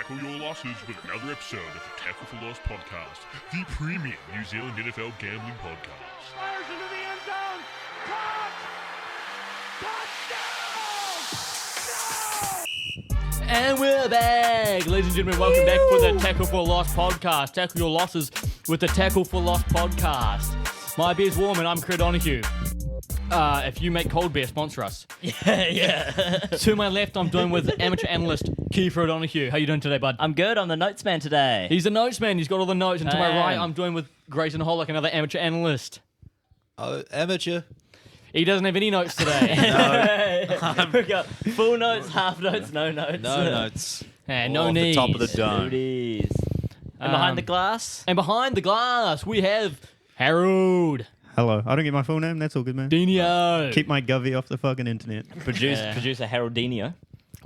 tackle your losses with another episode of the Tackle for Loss podcast, the premium New Zealand NFL gambling podcast. Fires into the end zone. Caught. Touchdown. No! And we're back! Ladies and gentlemen, welcome back for the Tackle for Loss podcast. Tackle your losses with the Tackle for Loss podcast. My beer's warm and I'm Craig Donahue. If you make cold beer, sponsor us. Yeah. To my left, I'm doing with amateur analyst Keith O'Donoghue. How you doing today, bud? I'm good. I'm the notes man today. He's the notes man. He's got all the notes. And to my I right, am. I'm doing with Grayson Hollick, another amateur analyst. Oh, amateur. He doesn't have any notes today. We got full notes, half notes, no notes. No notes. And All no off knees. the top of the dome. Duties. And behind the glass? And behind the glass, we have Harold Hello. I don't get my full name. That's all good, man. Dino. Keep my govy off the fucking internet. Producer Haroldinho.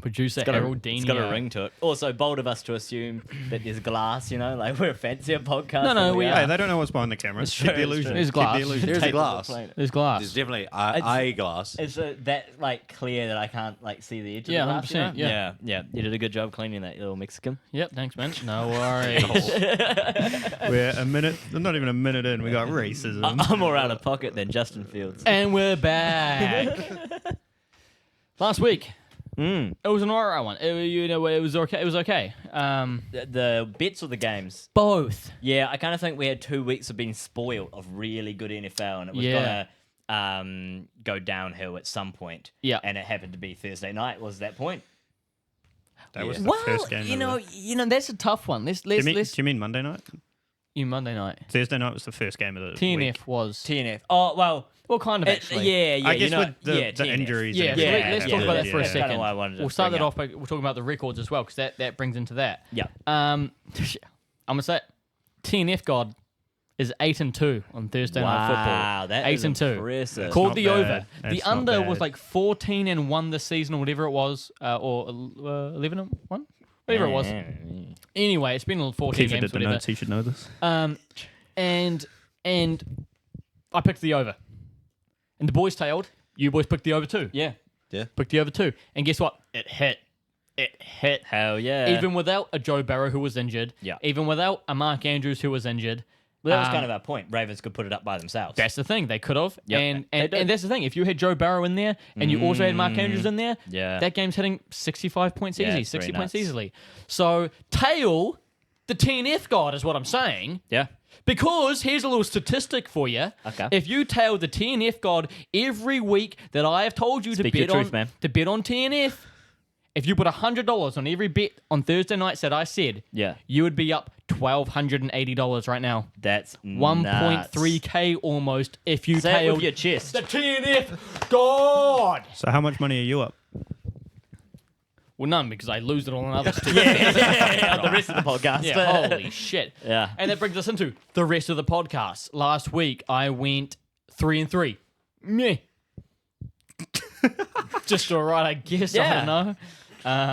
Producer It's got Harold It's got a ring to it. Also, bold of us to assume that there's glass, you know, like we're a fancier podcast. No, than we are. are. Hey, they don't know what's behind the camera. It's Keep true, the it's illusion. true. There's Keep glass. the illusion. There's a Tape on the glass. planet. There's glass. There's definitely It's- a glass. It's that like clear that I can't like see the edge Yeah, of the glass. 100%, You know? yeah. yeah. You did a good job cleaning that little Mexican. Yep, thanks, man. No worries. We're a minute, not even a minute in. We got racism. I'm more out of pocket than Justin Fields. And we're back. Last week, it was an alright one. It was okay. It was okay. The bets or the games? Both. Yeah, I kind of think we had 2 weeks of being spoiled of really good NFL, and it was Yeah. gonna go downhill at some point. Yeah. And it happened to be Thursday night. Was that point? That was the Well, first game. you know that's a tough one. Let's do you mean Monday night? Monday night. Thursday night was the first game of the TNF week. was TNF. Oh well, kind of actually. yeah. I guess with the TNF. injuries. Yeah, and so everything let's that talk about that happened, for a yeah. That's kinda second. why I wanted to We'll start bring that up. off by we're talking about the records as well, because that brings into that. Yeah. I'm gonna say TNF God is 8-2 on Thursday night football. Wow, that is 8-2. impressive. Called not the bad. over. That's The not under was bad. like 14-1 this season, or whatever it was, or 11-1, whatever it was. Anyway, it's been 14 Keith games, did the whatever. notes. He should know this. And I picked the over, and the boys tailed. You boys picked the over too. Yeah. Picked the over too, and guess what? It hit. It hit. Hell yeah. Even without a Joe Barrow who was injured. Yeah. Even without a Mark Andrews who was injured. Well, that was kind of our point. Ravens could put it up by themselves. That's the thing. They could have. Yep, And they did. that's the thing. If you had Joe Barrow in there and you also had Mark Andrews in there, Yeah. that game's hitting 65 points Yeah, easy, it's very 60 points nuts. easily. So tail the TNF God is what I'm saying. Yeah. Because here's a little statistic for you. Okay. If you tail the TNF God every week that I have told you Speak to your bet on truth, man. to bet on TNF, if you put $100 on every bet on Thursday nights that I said, Yeah. you would be up $1,280 right now. That's 1.3k almost if you Say it tailed with your chest. the TNF God. So how much money are you up? Well, none, because I lose it all on others too. Yeah, the rest of the podcast. Yeah, holy shit. Yeah. And that brings us into the rest of the podcast. Last week, I went 3-3. Meh. Just all right, I guess. I Yeah. don't know.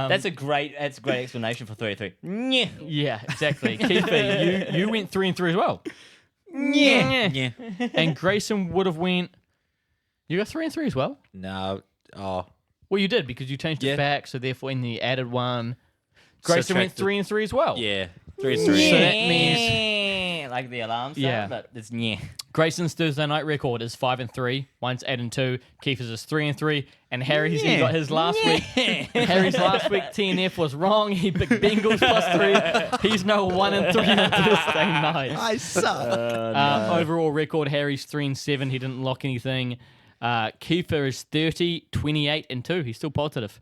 That's a great explanation for 3-3. Yeah. Yeah, exactly. Keith, you went 3-3 as well. Yeah. And Grayson would have went... You got 3-3 as well? No. Oh. Well, you did, because you changed it Yeah. back, so therefore in the added one... Grayson went Subtracted. 3-3 as well. Yeah. So 3-3. that means... Like the alarm sound, Yeah. but it's yeah. Grayson's Thursday night record is 5-3. Mine's 8-2. Keith's is 3-3. And Harry's he got his last week. Harry's last week TNF was wrong. He picked Bengals +3. He's now 1-3 on Thursday night. I suck. Overall record, Harry's 3-7. He didn't lock anything. Kiefer is 30, 28-2. He's still positive.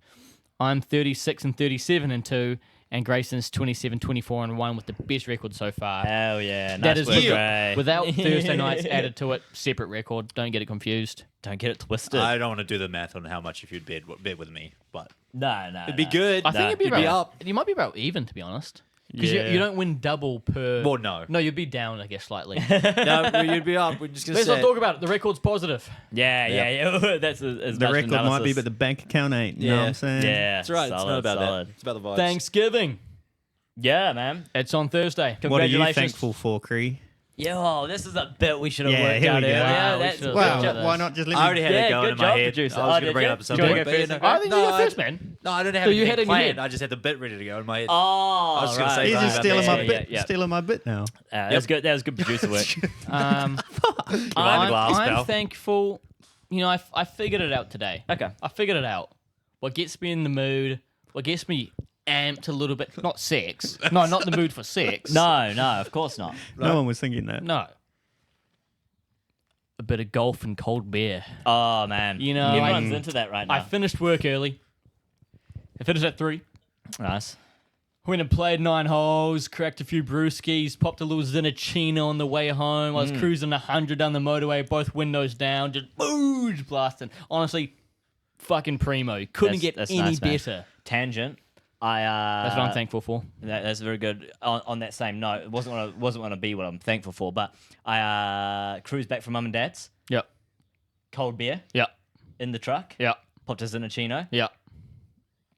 I'm 36 and 37-2. And Grayson's 27, 24-1 with the best record so far. Hell yeah. Nice That is work, Gray. without Thursday nights added to it. Separate record. Don't get it confused. Don't get it twisted. I don't want to do the math on how much if you'd bet with me, but no. it'd be good. I think it'd be You'd about up. You might be about even, to be honest. Because Yeah. you don't win double per. Well, no. No, you'd be down, I guess, slightly. No, you'd be up. We're just gonna Let's say not talk about it. The record's positive. Yeah. That's as The much record might be, analysis. but the bank account ain't. You know what I'm saying? Yeah, That's right. It's solid, not about solid. that. It's about the vibes. Thanksgiving. Yeah, man. It's on Thursday. What are you Congratulations. thankful for, Cree? Yo, this is a bit we should have Yeah, worked here out we go. earlier. Wow, we That's should've good thought job. of Why not just let I me? already had Yeah, it going good in my job, head. producer. I was Oh, going to did bring you? it up at some Do you wanna point. go but, first, you know, okay? I think you no, go first, man. No, I didn't have So you anything had it in your planned. head? I just had the bit ready to go in my head. Oh, was gonna say right, He's something just about stealing that. my bit. yeah. Stealing my bit now. That was good. That was good producer work. Behind the glass, I'm pal. thankful. You know, I figured it out today. Okay. I figured it out. What gets me in the mood, what gets me amped a little bit, not sex. No, not the mood for sex. No, of course not. No one was thinking that. No. A bit of golf and cold beer. Oh man, You know, everyone's into that right now. I finished work early. I finished at 3. Nice. Went and played 9 holes, cracked a few brewskis, popped a little Zinachino on the way home. I was cruising 100 down the motorway, both windows down, just booze blasting. Honestly, fucking primo. Couldn't get That's any nice, man. better. Tangent. That's what I'm thankful for. That's very good. On that same note, it wasn't going to be what I'm thankful for, but I cruised back from mum and dad's, Yep. cold beer Yep. in the truck, Yep. popped a Zinachino, Yep.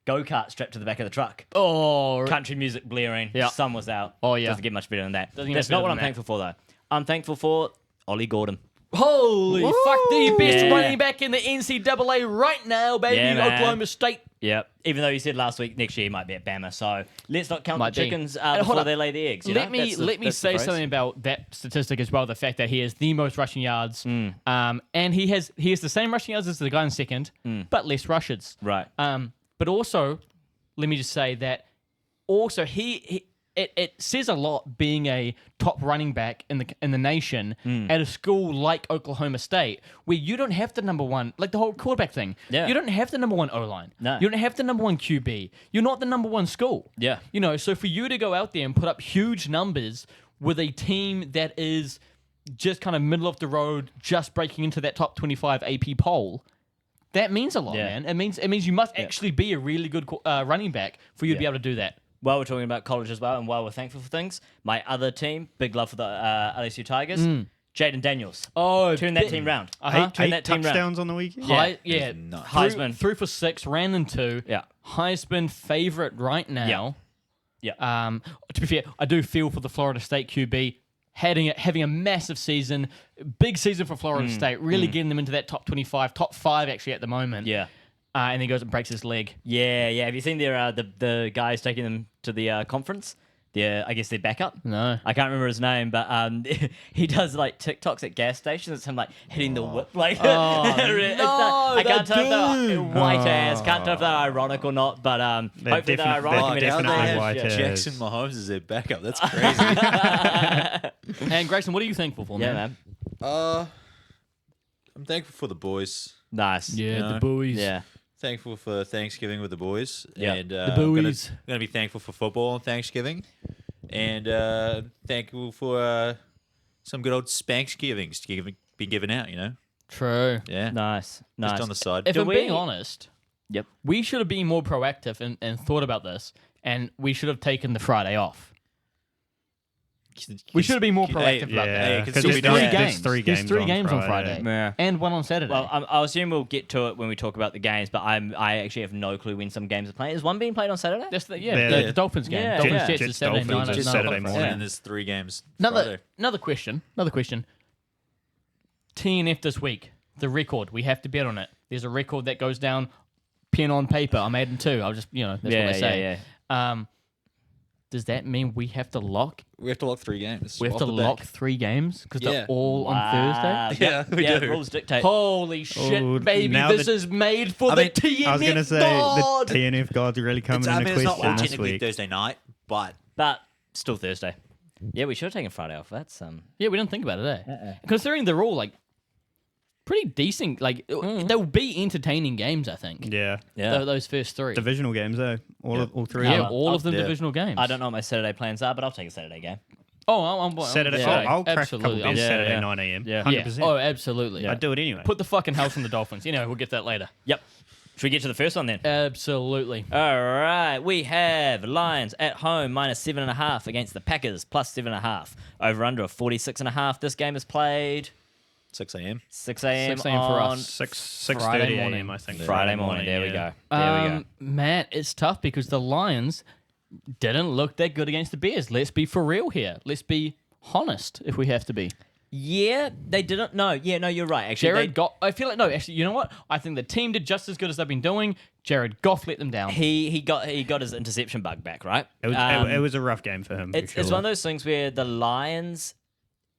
go-kart strapped to the back of the truck, Oh, country music blaring, Yeah. sun was out. Oh, yeah. Doesn't get much better than that. Doesn't get That's much not better what than I'm that. thankful for though. I'm thankful for Ollie Gordon. holy fuck, the best Yeah. running back in the NCAA right now, baby. Yeah, man. Oklahoma State. Yep. Even though you said last week next year he might be at Bama, so let's not count Might the be. chickens And hold before on. they lay the eggs. You Let know? me That's the say phrase. something about that statistic as well. The fact that he has the most rushing yards, and he has the same rushing yards as the guy in second, but less rushes. Right. But also, let me just say that also it says a lot being a top running back in the nation at a school like Oklahoma State, where you don't have the number one, like the whole quarterback thing. Yeah. You don't have the number one O-line. No. You don't have the number one QB. You're not the number one school. Yeah. You know, so for you to go out there and put up huge numbers with a team that is just kind of middle of the road, just breaking into that top 25 AP poll, that means a lot, Yeah. man. It means you must actually be a really good running back for you to be able to do that. While we're talking about college as well, and while we're thankful for things, my other team, big love for the LSU Tigers, Jaden Daniels. Oh, Turn that team round. Uh-huh. Turn Eight that team round. touchdowns on the weekend. Yeah, nuts. Heisman. Threw for 6, ran in 2. Yeah. Heisman favorite right now. Yeah. To be fair, I do feel for the Florida State QB having a massive season, big season for Florida State, really getting them into that top 25, top 5 actually at the moment. Yeah. And then goes and breaks his leg. Yeah. Have you seen their the guys taking them to the conference? I guess their backup. No. I can't remember his name, but he does like TikToks at gas stations. It's him like hitting the whip, like. I can't tell if they're white ass. Can't tell if they're ironic or not, but They're hopefully they're definite- ironic. they're I mean, definitely it's- white yeah. ass. Jackson Mahomes is their backup. That's crazy. And Grayson, what are you thankful for, Yeah, man? man. I'm thankful for the boys. Nice. Yeah, No. the buoys. Yeah. Thankful for Thanksgiving with the boys. Yeah. And The I'm gonna, buoys. gonna be thankful for football on Thanksgiving. And thankful for some good old Spanksgivings to be given out, you know? True. Yeah. Nice. Just on the side. If Do I'm we- being honest, Yep. we should have been more proactive and thought about this, and we should have taken the Friday off. We should have been more proactive about that. Yeah, because because we there's don't- three yeah. games. Three There's games. 3 games on Friday. Yeah. And 1 on Saturday. Well, I assume we'll get to it when we talk about the games, but I actually have no clue when some games are playing. Is one being played on Saturday? That's the, Yeah. the Dolphins game. Yeah. Dolphins Yeah. Jets Jets, is Saturday Dolphins night. is no, Saturday Dolphins. morning. And then there's 3 games. Another Friday. question. TNF this week. The record. We have to bet on it. There's a record that goes down. Pen on paper. I'm adding 2. I'll just that's what they say. Does that mean we have to lock? We have to lock 3 games. We have off to the lock back. 3 games because Yeah. they're all on Thursday. Yeah, we do. Rules dictate. Holy shit, Oh, baby! now This the- is made for I the mean, TNF I was going to say, god. the TNF gods are really coming into it's not question this technically week. Thursday night, but But still Thursday. Yeah, we should have taken Friday off. That's Yeah, we didn't think about it, Considering they're all like pretty decent, like they'll be entertaining games. I think. Yeah. Those first 3. Divisional games, though. All 3 Yeah, of them. all of them Yeah. divisional games. I don't know what my Saturday plans are, but I'll take a Saturday game. Oh, I'm Saturday. yeah, I'll crack a absolutely. couple beers Yeah, Saturday yeah. 9 a.m. Yeah. 100%. Oh, absolutely. I'd do it anyway. Put the fucking house on the Dolphins. We'll get that later. Yep. Should we get to the first one then? Absolutely. All right, we have Lions at home -7.5 against the Packers +7.5. Over under of 46.5. This game is played 6 a.m. 6 a.m. 6 a.m. for on us. 6:30 Friday a.m. morning. I think. Friday morning. There we yeah. go. There we go. Matt, it's tough because the Lions didn't look that good against the Bears. Let's be for real here. Let's be honest if we have to be. Yeah, they didn't. No, you're right. Actually, Jared Goff. I feel like no. Actually, you know what? I think the team did just as good as they've been doing. Jared Goff let them down. he got his interception bug back, right? It was a rough game for him. It's one of those things where the Lions,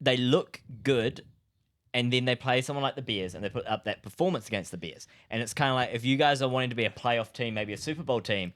they look good, and then they play someone like the Bears, and they put up that performance against the Bears. And it's kind of like, if you guys are wanting to be a playoff team, maybe a Super Bowl team,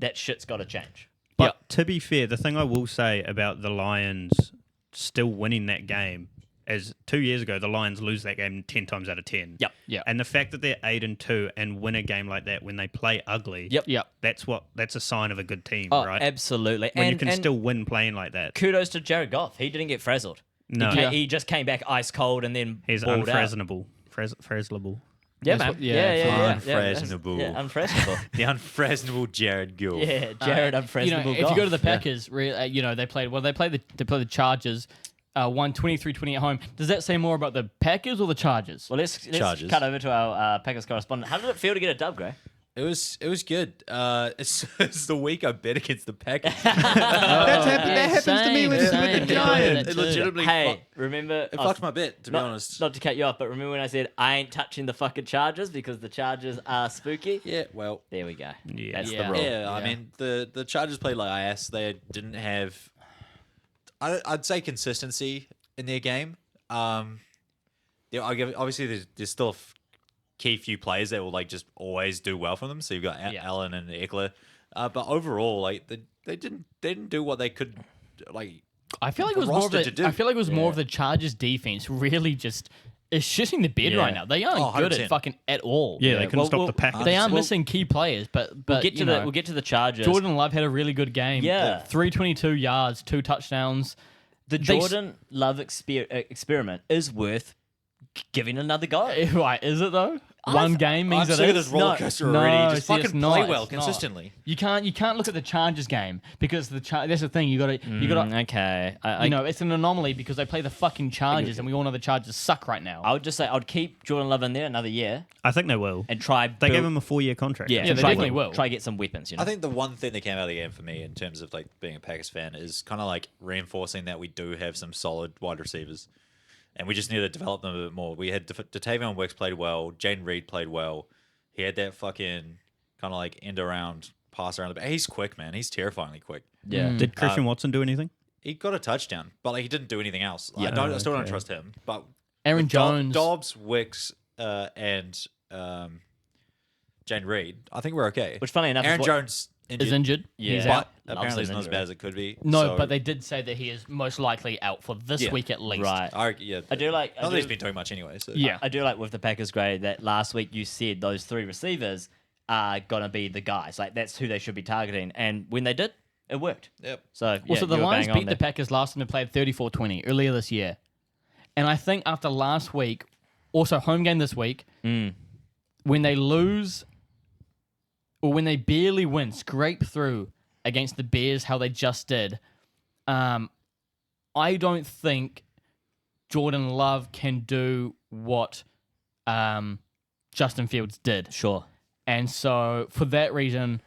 that shit's got to change. But to be fair, the thing I will say about the Lions still winning that game is 2 years ago, the Lions lose that game 10 times out of 10. Yep. And the fact that they're 8-2 and win a game like that when they play ugly, Yep. that's a sign of a good team, Oh, right? absolutely. When and you can and still win playing like that. kudos to Jared Goff. He didn't get frazzled. No. He just came back ice cold and then He's balled out. unfrazzable. Frazzleable. Yeah, That's man. what- yeah, Unfrazzable. Yeah, unfrazzable. The unfrazzable Jared Goff. Yeah, Jared unfrazzable. If you go to the Packers, they played the Chargers. Won 23-20 at home. Does that say more about the Packers or the Chargers? Well, let's Chargers. cut over to our Packers correspondent. How did it feel to get a dub, Gray? It was good. It's the week I bet against the Packers. That happens to me with the Giants. It legitimately Hey, remember? it fucked my bet, to be honest. Not to cut you off, but remember when I said I ain't touching the fucking Chargers because the Chargers are spooky? Yeah, well, There we go. Yeah. That's Yeah. the rule. yeah, I mean, the Chargers played like ass. They didn't have, I'd say, consistency in their game. Obviously, there's still a key few players that will like just always do well for them. So you've got Allen and Eckler, but overall, like they didn't do what they could. Like I feel like it was more of roster to do. I feel like it was more of the Chargers defense really just is shitting the bed Yeah. right now. They aren't good 100%. at fucking at all. Yeah, they couldn't well, stop well, the Packers. They are Well, missing key players, but We'll get to we'll the Chargers. Jordan Love had a really good game. Yeah. 322 yards, 2 touchdowns. The They- Jordan Love experiment is worth giving another go. Right, is it though? One game means I'm it sick of is? this roller coaster No, already. Just see, it's fucking not, play well it's not. consistently. You can't look at the Chargers game because that's the thing. You got to Okay. it's an anomaly because they play the fucking Chargers and we all know the Chargers suck right now. I would just say I'd keep Jordan Love in there another year I think they will. and try. They gave him a 4-year contract. Yeah, Yeah, they try definitely will. Try get some weapons. You know. I think the one thing that came out of the game for me in terms of like being a Packers fan is kind of like reinforcing that we do have some solid wide receivers, and we just need to develop them a bit more. We had Datavion Wicks played well, Jane Reed played well. He had that fucking kind of like end around pass around the back. He's quick, man. He's terrifyingly quick. yeah. Did Christian Watson do anything? He got a touchdown, but like he didn't do anything else. Yeah. I still don't Okay. trust him. But Aaron with Jones. Dobbs, Wicks, and Jane Reed, I think we're okay. Which, funny enough, Aaron is what- Jones injured, is injured. Yeah. He's but out. apparently Loves it's an not as injury. bad as it could be. No, So- but they did say that he is most likely out for this Yeah. week at least. Right. I do like. Not that he's been doing much anyway. So. Yeah. I do like with the Packers grade that last week you said those 3 receivers are gonna be the guys. Like that's who they should be targeting, and when they did, it worked. Yep. So yeah, Also, the you were Lions bang on beat the there. Packers last time they played 34-20 earlier this year. And I think after last week, also home game this week, Mm. when they lose or when they barely win, scrape through against the Bears how they just did, I don't think Jordan Love can do what Justin Fields did. Sure. And so for that reason,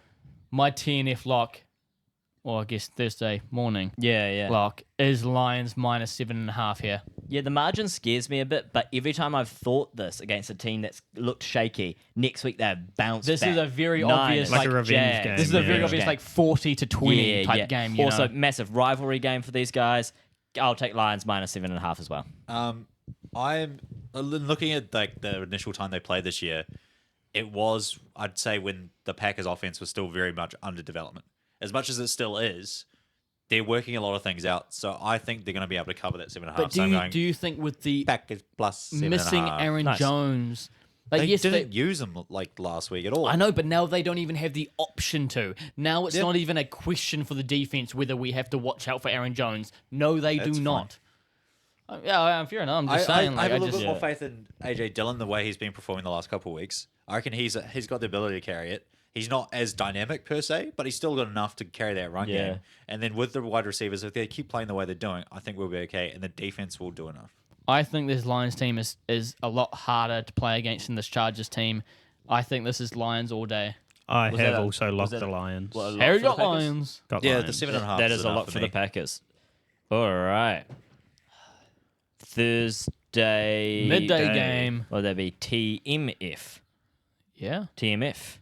my TNF lock, or I guess Thursday morning Yeah. lock, is Lions -7.5 here. Yeah, the margin scares me a bit, but every time I've thought this against a team that's looked shaky, next week they bounce This back. is a very Nice. obvious Like a revenge Jag. game, This is a very yeah. obvious game. like 40-20 type game. You also, know? massive rivalry game for these guys. I'll take Lions -7.5 as well. I'm looking at like the initial time they played this year. It was, I'd say, when the Packers offense was still very much under development. As much as it still is, they're working a lot of things out. So I think they're going to be able to cover that 7.5. But do you think with the Packers plus 7.5? missing Aaron Nice. Jones, like They yes, didn't use them like last week at all. I know, but now they don't even have the option to. Now it's Yep. not even a question for the defense whether we have to watch out for Aaron Jones. No, they That's do fine. not. Yeah, fair enough. I'm just I saying. have Like, a little just, bit more faith in AJ Dillon the way he's been performing the last couple of weeks. I reckon he's got the ability to carry it. He's not as dynamic per se, but he's still got enough to carry that run Yeah. game. And then with the wide receivers, if they keep playing the way they're doing, I think we'll be okay. And the defense will do enough. I think this Lions team is a lot harder to play against than this Chargers team. I think this is Lions all day. I Was have that a- also was locked that the Lions. What, a lot Harry for the got Packers? Lions. Got Yeah, Lions. the 7.5. That is a enough lot for me. the Packers. All right. Thursday Midday game. Will that be TMF? Yeah. TMF.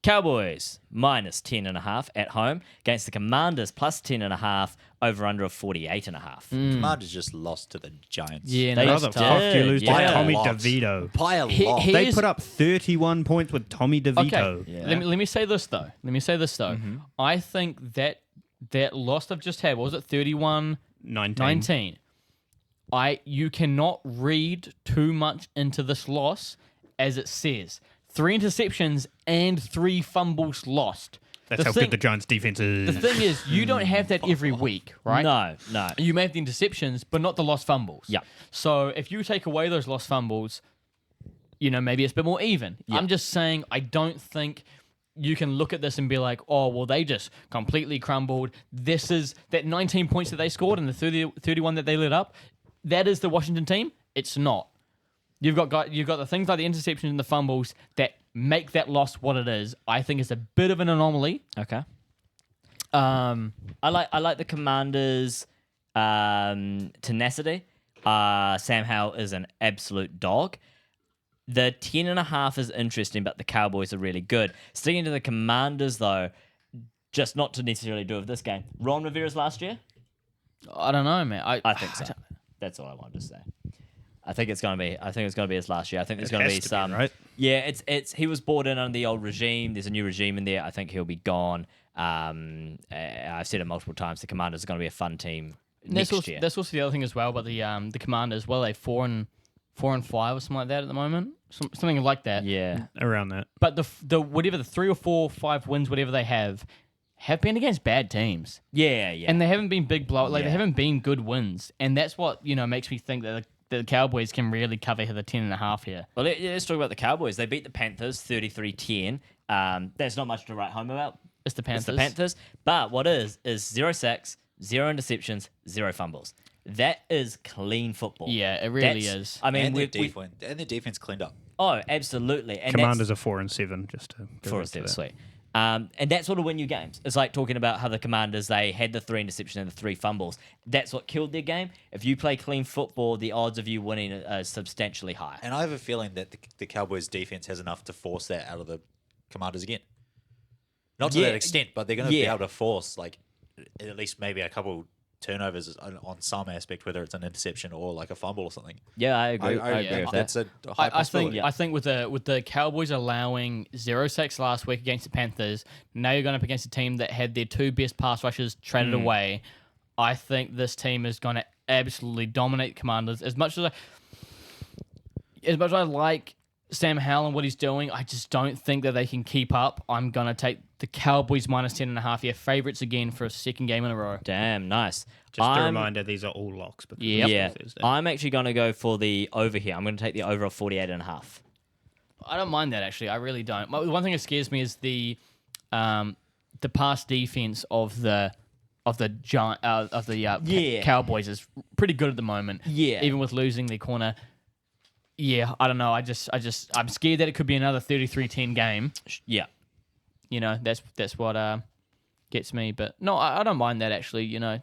Cowboys minus 10.5 at home against the Commanders plus 10.5 over under of 48.5. Commanders just lost to the Giants. Yeah, They no, How that's the tough. fuck do you lose Yeah. to Tommy By a lot. DeVito? By a He- lot. he- They Here's- put up 31 points with Tommy DeVito. Okay, Yeah. let me say this though. I think that loss I've just had, what was it 31 19? You cannot read too much into this loss, as it says 3 interceptions and 3 fumbles lost. That's how good the Giants' defense is. The thing is, you don't have that every week, right? No. You may have the interceptions, but not the lost fumbles. Yeah. So if you take away those lost fumbles, maybe it's a bit more even. Yeah. I'm just saying, I don't think you can look at this and be like, oh, well, they just completely crumbled. This is that 19 points that they scored and the 31 that they lit up. That is the Washington team. It's not. You've got the things like the interceptions and the fumbles that make that loss what it is. I think it's a bit of an anomaly. Okay. I like the Commanders' tenacity. Sam Howell is an absolute dog. The 10.5 is interesting, but the Cowboys are really good. Sticking to the Commanders, though, just not to necessarily do with this game. Ron Rivera's last year? I don't know, man. I think so. That's all I wanted to say. I think it's gonna be his last year. I think there's gonna be some. right? Yeah, it's he was brought in under the old regime. There's a new regime in there. I think he'll be gone. I've said it multiple times. The Commanders are going to be a fun team next year. That's also the other thing as well about the Commanders. Well, they 4-5 or something like that at the moment, something like that. Yeah, Around that. But the whatever the 3 or 4 or 5 wins, whatever they have been against bad teams, yeah. and they haven't been big blow. Like Yeah. they haven't been good wins, and that's what makes me think that the Cowboys can really cover the 10.5 here. Well, let's talk about the Cowboys. They beat the Panthers 33-10. There's not much to write home about. It's the Panthers. It's the Panthers. But what is 0 sacks, 0 interceptions, 0 fumbles. That is clean football. Yeah, it really That's- is. I mean, and their we defense, and their defense cleaned up. oh, absolutely. And Commanders are 4-7, just to go for back us, to that. sweet. And that's what will win you games. It's like talking about how the Commanders, they had the 3 interceptions and the 3 fumbles. That's what killed their game. If you play clean football, the odds of you winning are substantially higher. And I have a feeling that the Cowboys' defense has enough to force that out of the Commanders again. Not to Yeah. that extent, but they're going to be Yeah. able to force like at least maybe a couple turnovers on some aspect, whether it's an interception or like a fumble or something. Yeah, I agree. I agree with that. That's a high possibility. I think with the Cowboys allowing 0 sacks last week against the Panthers, now you're going up against a team that had their 2 best pass rushers traded away. I think this team is going to absolutely dominate the Commanders. As much as I like Sam Howell and what he's doing, I just don't think that they can keep up. I'm going to take the Cowboys minus 10.5. Yeah, favorites again for a second game in a row. Damn, nice. Just a I'm- reminder, these are all locks. Because Yep. Yeah, it's Thursday. I'm actually going to go for the over here. I'm going to take the over of 48.5. I don't mind that actually. I really don't. The one thing that scares me is the pass defense of the Yeah. Cowboys is pretty good at the moment. Yeah. Even with losing their corner. Yeah, I don't know. I'm scared that it could be another 33-10 game. Yeah. That's what gets me. But no, I don't mind that actually. To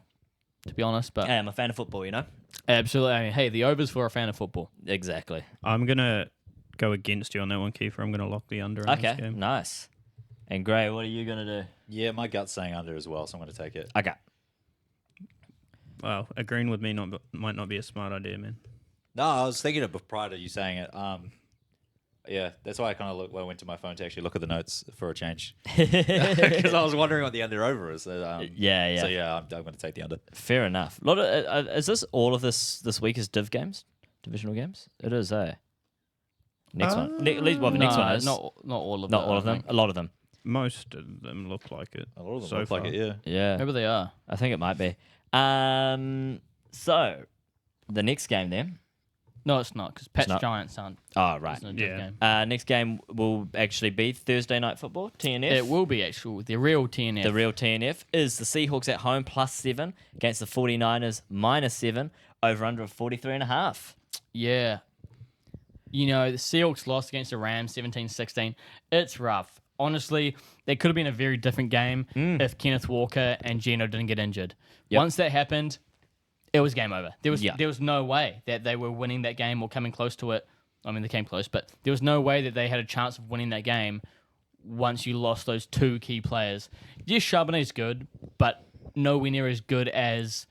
be honest. But Hey, I'm a fan of football, you know? absolutely. I mean, hey, the overs for a fan of football. Exactly. I'm going to go against you on that one, Kiefer. I'm going to lock the under on this Okay, game. nice. And Gray, what are you going to do? Yeah, my gut's saying under as well, so I'm going to take it. Okay. Well, agreeing with me might not be a smart idea, man. No, I was thinking of prior to you saying it. Yeah, that's why I kind of went to my phone to actually look at the notes for a change because I was wondering what the under over is. Yeah. So yeah, I'm going to take the under. Fair enough. Is this all of this week is divisional games? It is, eh? Next one. The next one is. not all of Not them. all of them. A lot of them. Most of them look like it. A lot of them so look far. like it. Yeah. Yeah. Maybe they are. I think it might be. So, the next game then. No, it's not because Pat's not. Giants aren't. Oh, right. Isn't a good Yeah. game. Next game will actually be Thursday Night Football, TNF. It will be actual. The real TNF. The real TNF is the Seahawks at home +7 against the 49ers -7 over under of 43.5. Yeah. The Seahawks lost against the Rams 17-16. It's rough. Honestly, that could have been a very different game if Kenneth Walker and Geno didn't get injured. Yep. Once that happened, it was game over. There was Yeah. there was no way that they were winning that game or coming close to it. I mean, they came close, but there was no way that they had a chance of winning that game once you lost those two key players. Yes, Charbonnet's good, but nowhere near as good as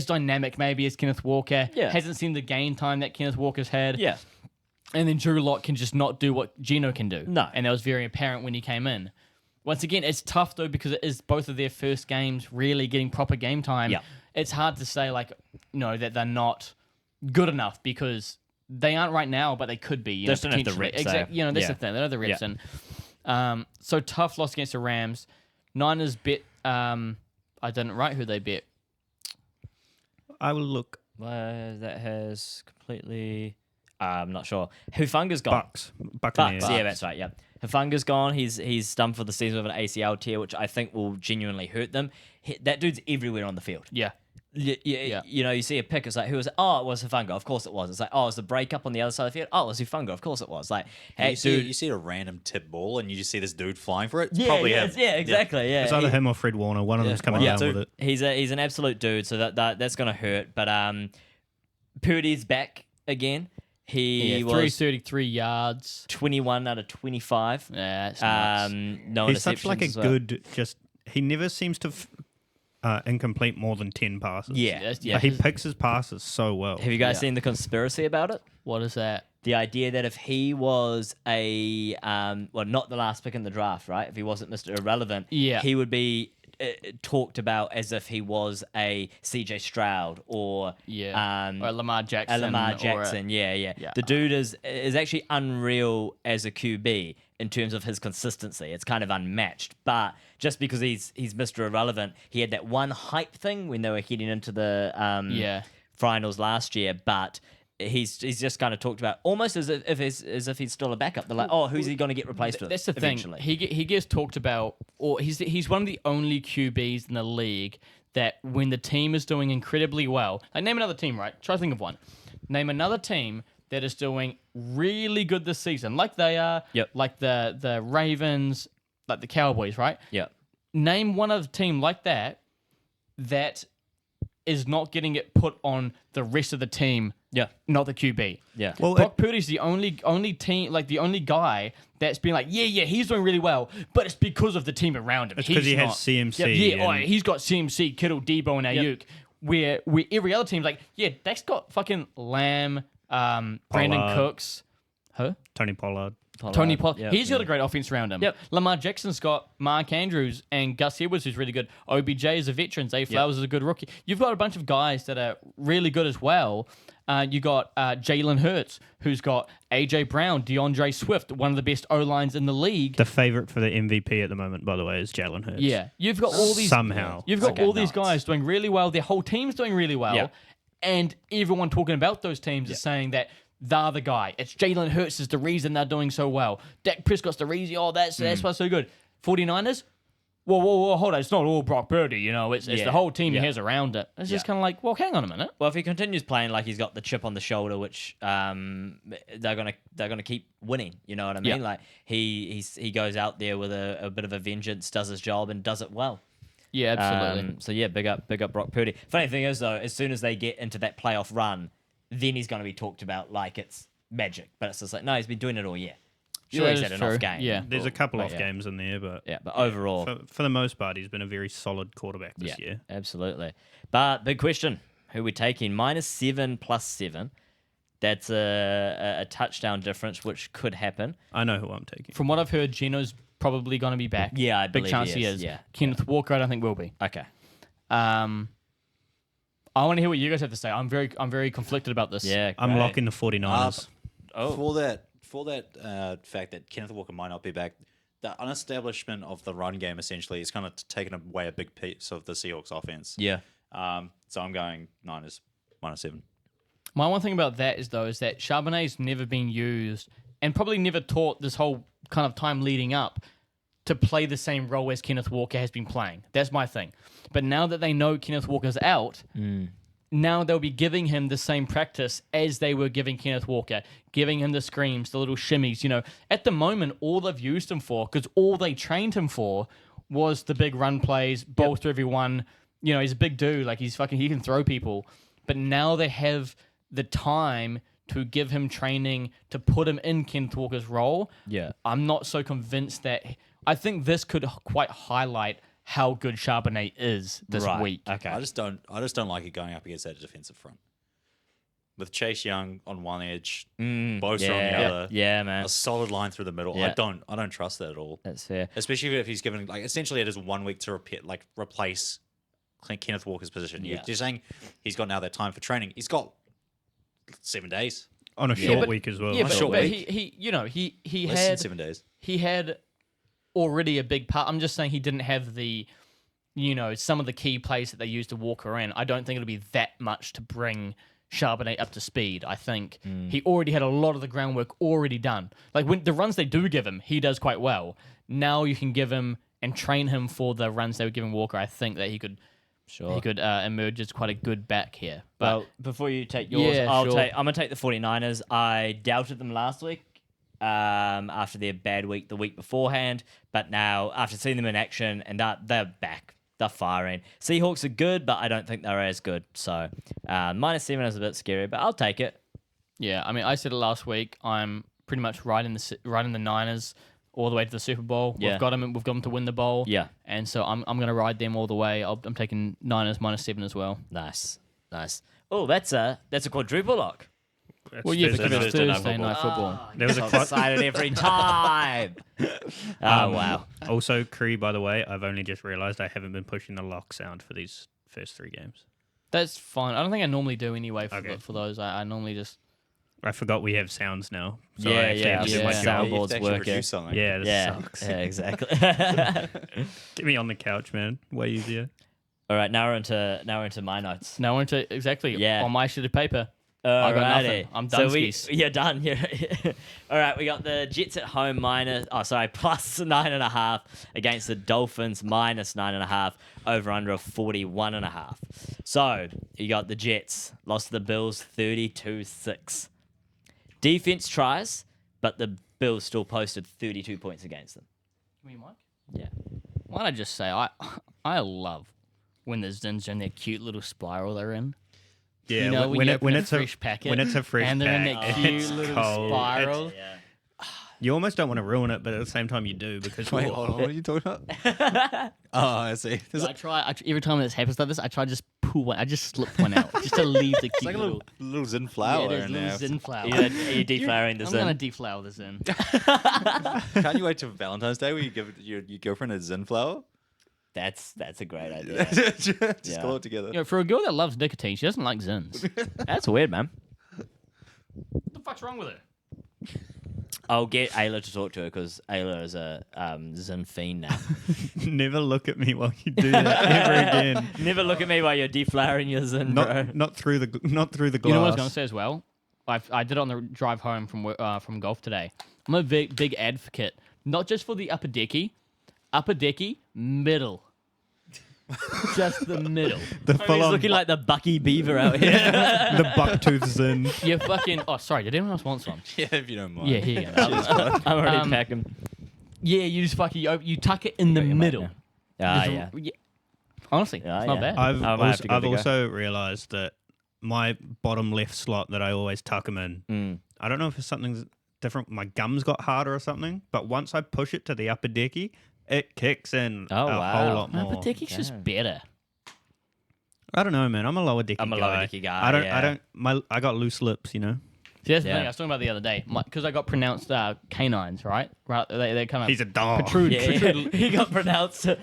dynamic maybe as Kenneth Walker. Yeah. Hasn't seen the game time that Kenneth Walker's had. Yeah. And then Drew Lock can just not do what Gino can do. No. And that was very apparent when he came in. Once again, it's tough though because it is both of their first games really getting proper game time. Yeah. It's hard to say that they're not good enough because they aren't right now, but they could be. They just don't have the potentially. reps, Exactly. eh? That's Yeah. the thing. They don't have the reps Yeah. in. So tough loss against the Rams. Niners bet. I didn't write who they bet. I will look. That has completely. I'm not sure. Hufunga's gone. Bucks. Buccaneers. Bucks. Yeah, that's right. Yeah, Hufunga's gone. He's done for the season with an ACL tear, which I think will genuinely hurt them. That dude's everywhere on the field. Yeah. Yeah. You know, you see a pick. It's like, who was it? Oh, it was Hufunga. Of course it was. It's like, oh, it was the breakup on the other side of the field. Oh, it was Hufunga. Of course it was. Like, And hey, you see a random tip ball, and you just see this dude flying for it. It's yeah, probably him. exactly. Yeah, It's either him or Fred Warner. One of them's coming Yeah. down with it. He's an absolute dude. So that's gonna hurt. But Purdy's back again. He was 333 yards. 21 out of 25. Yeah, that's nuts. No He's such interceptions like a as well. good. He never seems to incomplete more than 10 passes. Yeah. Yeah. He picks his passes so well. Have you guys Yeah. seen the conspiracy about it? What is that? The idea that if he was a not the last pick in the draft, right? If he wasn't Mr. Irrelevant, Yeah. he would be talked about as if he was a CJ Stroud or Or Lamar Jackson. Lamar or Jackson. Yeah. Yeah. The dude is actually unreal as a QB in terms of his consistency. It's kind of unmatched. But just because he's Mr. Irrelevant, he had that one hype thing when they were heading into the finals last year, but he's just kind of talked about almost as if he's still a backup. They're like, oh, who's he going to get replaced with? That's the eventually? thing. He gets talked about, or he's one of the only QBs in the league that when the team is doing incredibly well, like name another team, right? Try to think of one. Name another team that is doing really good this season, like they are. Yep. Like the Ravens, like the Cowboys, right? Yeah. Name one other team like that is not getting it put on the rest of the team. Yeah. Not the QB. Yeah. Well, Brock Purdy's the only team, like the only guy that's been like, yeah, he's doing really well, but it's because of the team around him. It's 'cause he has not- CMC Yeah, and- he's got CMC, Kittle, Debo, and Ayuk. Where every other team's like, yeah, that's got fucking Lamb, Brandon Pollard. Cooks, Tony Pollard. Tony Pollard. Yep. He's got a great offense around him. Yep. Lamar Jackson's got Mark Andrews and Gus Edwards, who's really good. OBJ is a veteran. Zay Flowers is a good rookie. You've got a bunch of guys that are really good as well. You got Jalen Hurts, who's got AJ Brown, DeAndre Swift, one of the best O lines in the league. The favorite for the MVP at the moment, by the way, is Jalen Hurts. Yeah, you've got all these. Somehow. You've got Okay, all these nuts. guys doing really well. Their whole team's doing really well, Yeah. and everyone talking about those teams is saying that they're the guy. It's Jalen Hurts is the reason they're doing so well. Dak Prescott's the reason. Oh, that's what's so good. 49ers. Whoa, hold on. It's not all Brock Purdy, you know. It's Yeah. the whole team Yeah. he has around it. It's just kind of like, well, hang on a minute. Well, if he continues playing like he's got the chip on the shoulder, which they're gonna keep winning. You know what I mean? Yeah. Like he goes out there with a bit of a vengeance, does his job, and does it well. Yeah, absolutely. So yeah, big up Brock Purdy. Funny thing is though, as soon as they get into that playoff run, then he's going to be talked about like it's magic. But it's just like, no, he's been doing it all year. Sure, Yeah, he's that's had an true. off game. Yeah. There's a couple But off yeah. games in there, but Yeah, but overall, for the most part, he's been a very solid quarterback this yeah, year. absolutely. But big question: who we taking? -7 +7. That's a touchdown difference, which could happen. I know who I'm taking. From what I've heard, Geno's probably going to be back. Yeah, I big believe chance he he is, is. yeah. Kenneth Walker, I don't think will be. Okay. I want to hear what you guys have to say. I'm very conflicted about this. Yeah, I'm great. locking the 49ers. For that fact that Kenneth Walker might not be back, the unestablishment of the run game essentially is kind of taken away a big piece of the Seahawks offense. Yeah. So I'm going Niners -7. My one thing about that is that Charbonnet's never been used and probably never taught this whole kind of time leading up to play the same role as Kenneth Walker has been playing. That's my thing. But now that they know Kenneth Walker's out, now they'll be giving him the same practice as they were giving Kenneth Walker, giving him the screams, the little shimmies. You know, at the moment, all they've used him for, because all they trained him for was the big run plays, bowl through everyone, you know, he's a big dude. Like, he can throw people. But now they have the time to give him training, to put him in Kenneth Walker's role. Yeah. I'm not so convinced that... I think this could quite highlight how good Charbonnet is this Right. week. Okay. I just don't like it going up against that defensive front. With Chase Young on one edge, Bosa on the other. Yeah, man. A solid line through the middle. Yeah. I don't trust that at all. That's fair. Especially if he's given essentially it is 1 week to replace Kenneth Walker's position. Yeah. You're saying he's got now that time for training. He's got 7 days. On a short week as well. Yeah, short but week. he Less than had 7 days. he had already a big part. I'm just saying he didn't have the, some of the key plays that they used to Walker in. I don't think it'll be that much to bring Charbonnet up to speed. I think he already had a lot of the groundwork already done. Like when the runs they do give him, he does quite well. Now you can give him and train him for the runs they were giving Walker. I think that he could emerge as quite a good back here. But Well, before you take yours, Yeah, I'm sure. going to take the 49ers. I doubted them last week after their bad week the week beforehand. But now, after seeing them in action, and they're back. They're firing. Seahawks are good, but I don't think they're as good. So, -7 is a bit scary, but I'll take it. yeah, I mean, I said it last week. I'm pretty much right in the Niners all the way to the Super Bowl. Yeah. We've got them to win the bowl. Yeah. And so I'm going to ride them all the way. I'm taking Niners -7 as well. Nice. Oh, that's a quadruple lock. Well, yeah, Thursday because it's night. Thursday night football. There was So a quite, excited every time. Oh, wow. also, Cree, by the way, I've only just realised I haven't been pushing the lock sound for these first 3 games. That's fine. I don't think I normally do anyway Okay. for those. I normally just... I forgot we have sounds now. So Yeah, I actually yeah, have to do yeah. my Sound- job. Soundboard's You have to actually working. produce something. Yeah, this Yeah, sucks. yeah, exactly. Get me on the couch, man. Way easier. All right, now we're into my notes. No one to... Exactly. Yeah. On my sheet of paper. I got Alrighty. nothing. I'm So Dunskies. you're done. All right, we got the Jets at home plus 9.5 against the Dolphins -9.5 over under of 41.5. So you got the Jets lost to the Bills 32-6. Defense tries, but the Bills still posted 32 points against them. Me, Mike? Yeah. Why don't I just say I love when the Zins are in their cute little spiral they're in. Yeah, You know, when you open a fresh packet when it's a fresh and they're in pack, that cute it's little cold. spiral. Yeah. You almost don't want to ruin it, but at the same time you do because Wait, hold on. What are you talking about? Oh, I see. There's I try every time this happens like this. I try to just pull one. I just slip one out just to leave the cute like a little. little Zin Yeah, flower it is in little there. Zin flower. Are you deflowering the I'm Zin? gonna deflower the Zin. Can't you wait till Valentine's Day where you give your girlfriend a Zin flower? That's a great idea. Just Yeah. call it together. You know, for a girl that loves nicotine, she doesn't like Zins. That's weird, man. What the fuck's wrong with her? I'll get Ayla to talk to her because Ayla is a Zin fiend now. never look at me while you do that ever again. Never look at me while you're deflowering your Zin, bro. Not through the glass. You know what I was gonna say as well? I did it on the drive home from golf today. I'm a big advocate, not just for the upper decky, middle. Just the middle. The He's full on looking like the Bucky Beaver out here. the bucktooth Zin. You fucking. Oh, sorry. Did anyone else want some? Yeah, if you don't mind. Yeah, here you go. I'm already packing. Yeah, you just fucking you tuck it in the middle. Ah, Just- yeah. Honestly, Yeah, it's not yeah. bad. I've I might have to give it a go. also realised that my bottom left slot that I always tuck them in, I don't know if it's something different. My gums got harder or something, but once I push it to the upper decky, it kicks in Oh, a wow. whole lot No, more. but Decky's just better. I don't know, man. I'm a lower decky guy. I'm a lower decky guy, I don't. I got loose lips, you know. See, that's the Yeah. thing I was talking about the other day. Because I got pronounced canines, right? Right, they kind of He's a dog. protrude. Yeah, he got pronounced. I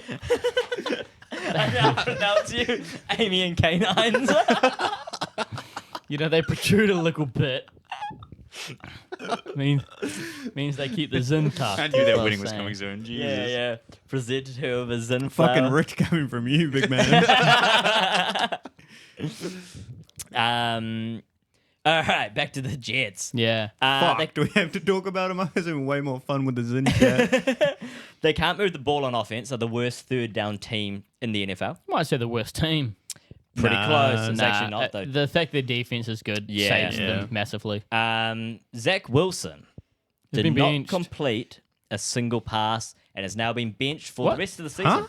now pronounce you Amy and Canines. You know, they protrude a little bit. means they keep the Zin tough. I knew that's that what wedding I'm was saying. coming soon. Jesus. Yeah, yeah. Presented her with a Zin Fucking flower. rich coming from you, big man. All right, back to the Jets. Yeah. Fuck, do we have to talk about him? I was having way more fun with the Zin chat. They can't move the ball on offense. They're the worst third down team in the NFL. Might say the worst team. Pretty Nah, close. It's actually Nah, not, though. the fact their defense is good Yeah. saves Yeah. them massively. Zach Wilson He's did been not benched. complete a single pass and has now been benched for What? the rest of the season. Huh?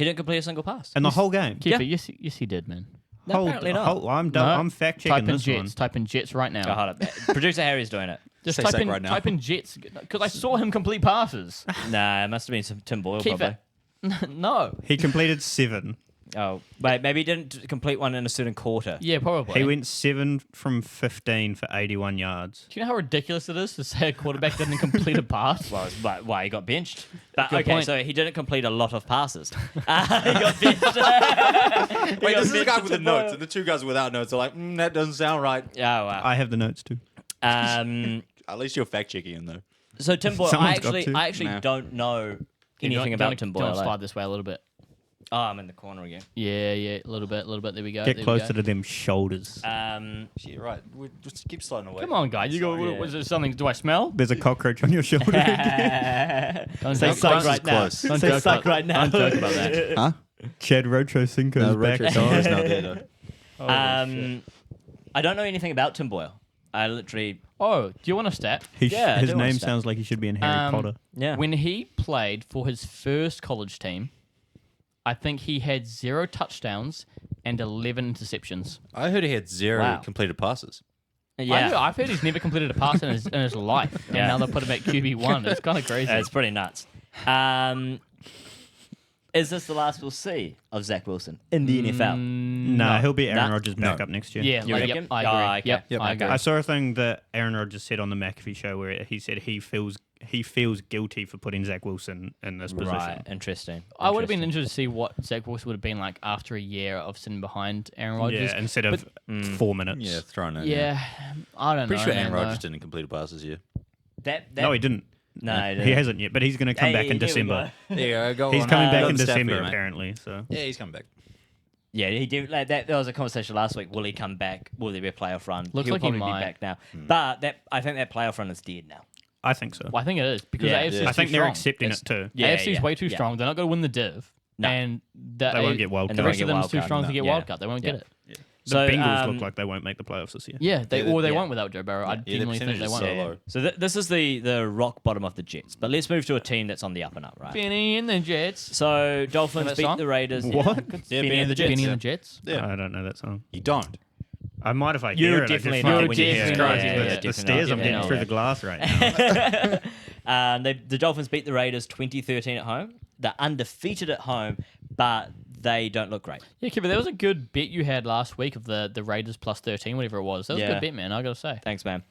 He didn't complete a single pass. And the whole game. Kiefer, yes, he did, man. No, apparently not. I'm done. No. I'm fact checking this one. Type in Jets right now. Oh, hold up. Producer Harry's doing it. Just Say type Zach in, right now. type in Jets because I saw him complete passes. Nah, it must have been some Tim Boyle, probably. Kiefer, no. He completed 7. Oh, wait, maybe he didn't complete one in a certain quarter. Yeah, probably. He went 7 from 15 for 81 yards. Do you know how ridiculous it is to say a quarterback didn't complete a pass? Well, it's why he got benched. But Good okay, point. so he didn't complete a lot of passes. He got benched. Wait, this is the guy with the notes, and the two guys without notes are like, that doesn't sound right. Oh, wow. I have the notes too. At least you're fact checking him though. So Tim Boyle, Someone's got to. I actually Nah. don't know anything about Tim Boyle. Slide this way a little bit. Oh, I'm in the corner again. Yeah, a little bit. There we go. Get there closer we go. to them shoulders. Yeah, right. We just keep sliding away. Come on, guys. You go. Sorry, yeah. Was there something? Do I smell? There's a cockroach on your shoulder. Don't Say joke suck about- right now. close. Don't Say joke suck about- right now. Don't joke about that. Huh? Chad Rocho Cinco's No, back. Retro Star is not there though. I don't know anything about Tim Boyle. I literally, Oh, do you want a stat? Yeah, I his do want name to sounds like he should be in Harry Potter. yeah. When he played for his first college team, I think he had 0 touchdowns and 11 interceptions. I heard he had 0 Wow. completed passes. yeah. I've heard he's never completed a pass in his life, and Yeah. now they put him at QB1. It's kind of crazy. It's pretty nuts. Is this the last we'll see of Zach Wilson in the NFL? No, he'll be Aaron Nah. Rodgers back up next year. Yeah, You like, reckon? yep, I agree. Oh, okay. Yep, Yep, I agree. I saw a thing that Aaron Rodgers said on the McAfee show where he said he feels guilty for putting Zach Wilson in this position. Right, interesting. I would have been interested to see what Zach Wilson would have been like after a year of sitting behind Aaron Rodgers. Yeah, instead of 4 minutes. Yeah, throwing it. Yeah, I don't Pretty know. sure Aaron man, though. Rodgers didn't complete passes here. That No, he didn't. No, He hasn't yet, but he's going to come back in Hey, here we December. go. Yeah, go He's on. coming back Go in on the stat for December, you, mate. apparently. So Yeah, he's coming back. Yeah, he did. Like that. There was a conversation last week. Will he come back? Will there be a playoff run? Looks He'll like he probably might. be back now. But I think that playoff run is dead now. I think so. Well, I think it is because Yeah. AFC is I think too they're strong. accepting It's- it too. Yeah, AFC is way too yeah. strong. They're not going to win the div, No. and They won't get wild and the they card. rest won't of get them is wild too card. strong to get Yeah. wild card. They won't Yeah. get it. The So, Bengals look like they won't make the playoffs this year. Yeah, or they yeah. won't without Joe Burrow. I their genuinely think percentage they is won't. so low. So this is the rock bottom of the Jets. But let's move to a team that's on the up and up, right? Benny and the Jets. So Dolphins that beat song? the Raiders. What? Yeah, Benny and the Jets. Benny yeah. and the Jets. Yeah. I don't know that song. You don't. I might if I You hear it. definitely I just know find when it you hear it. describes Yeah, the- yeah, the definitely stairs know. I'm getting Yeah, through yeah. the glass right now. The Dolphins beat the Raiders 20-13 at home. They're undefeated at home, but they don't look great. Yeah, Kevin, that was a good bet you had last week of the Raiders plus 13, whatever it was. That was a Yeah. good bet, man. I got to say. Thanks, man.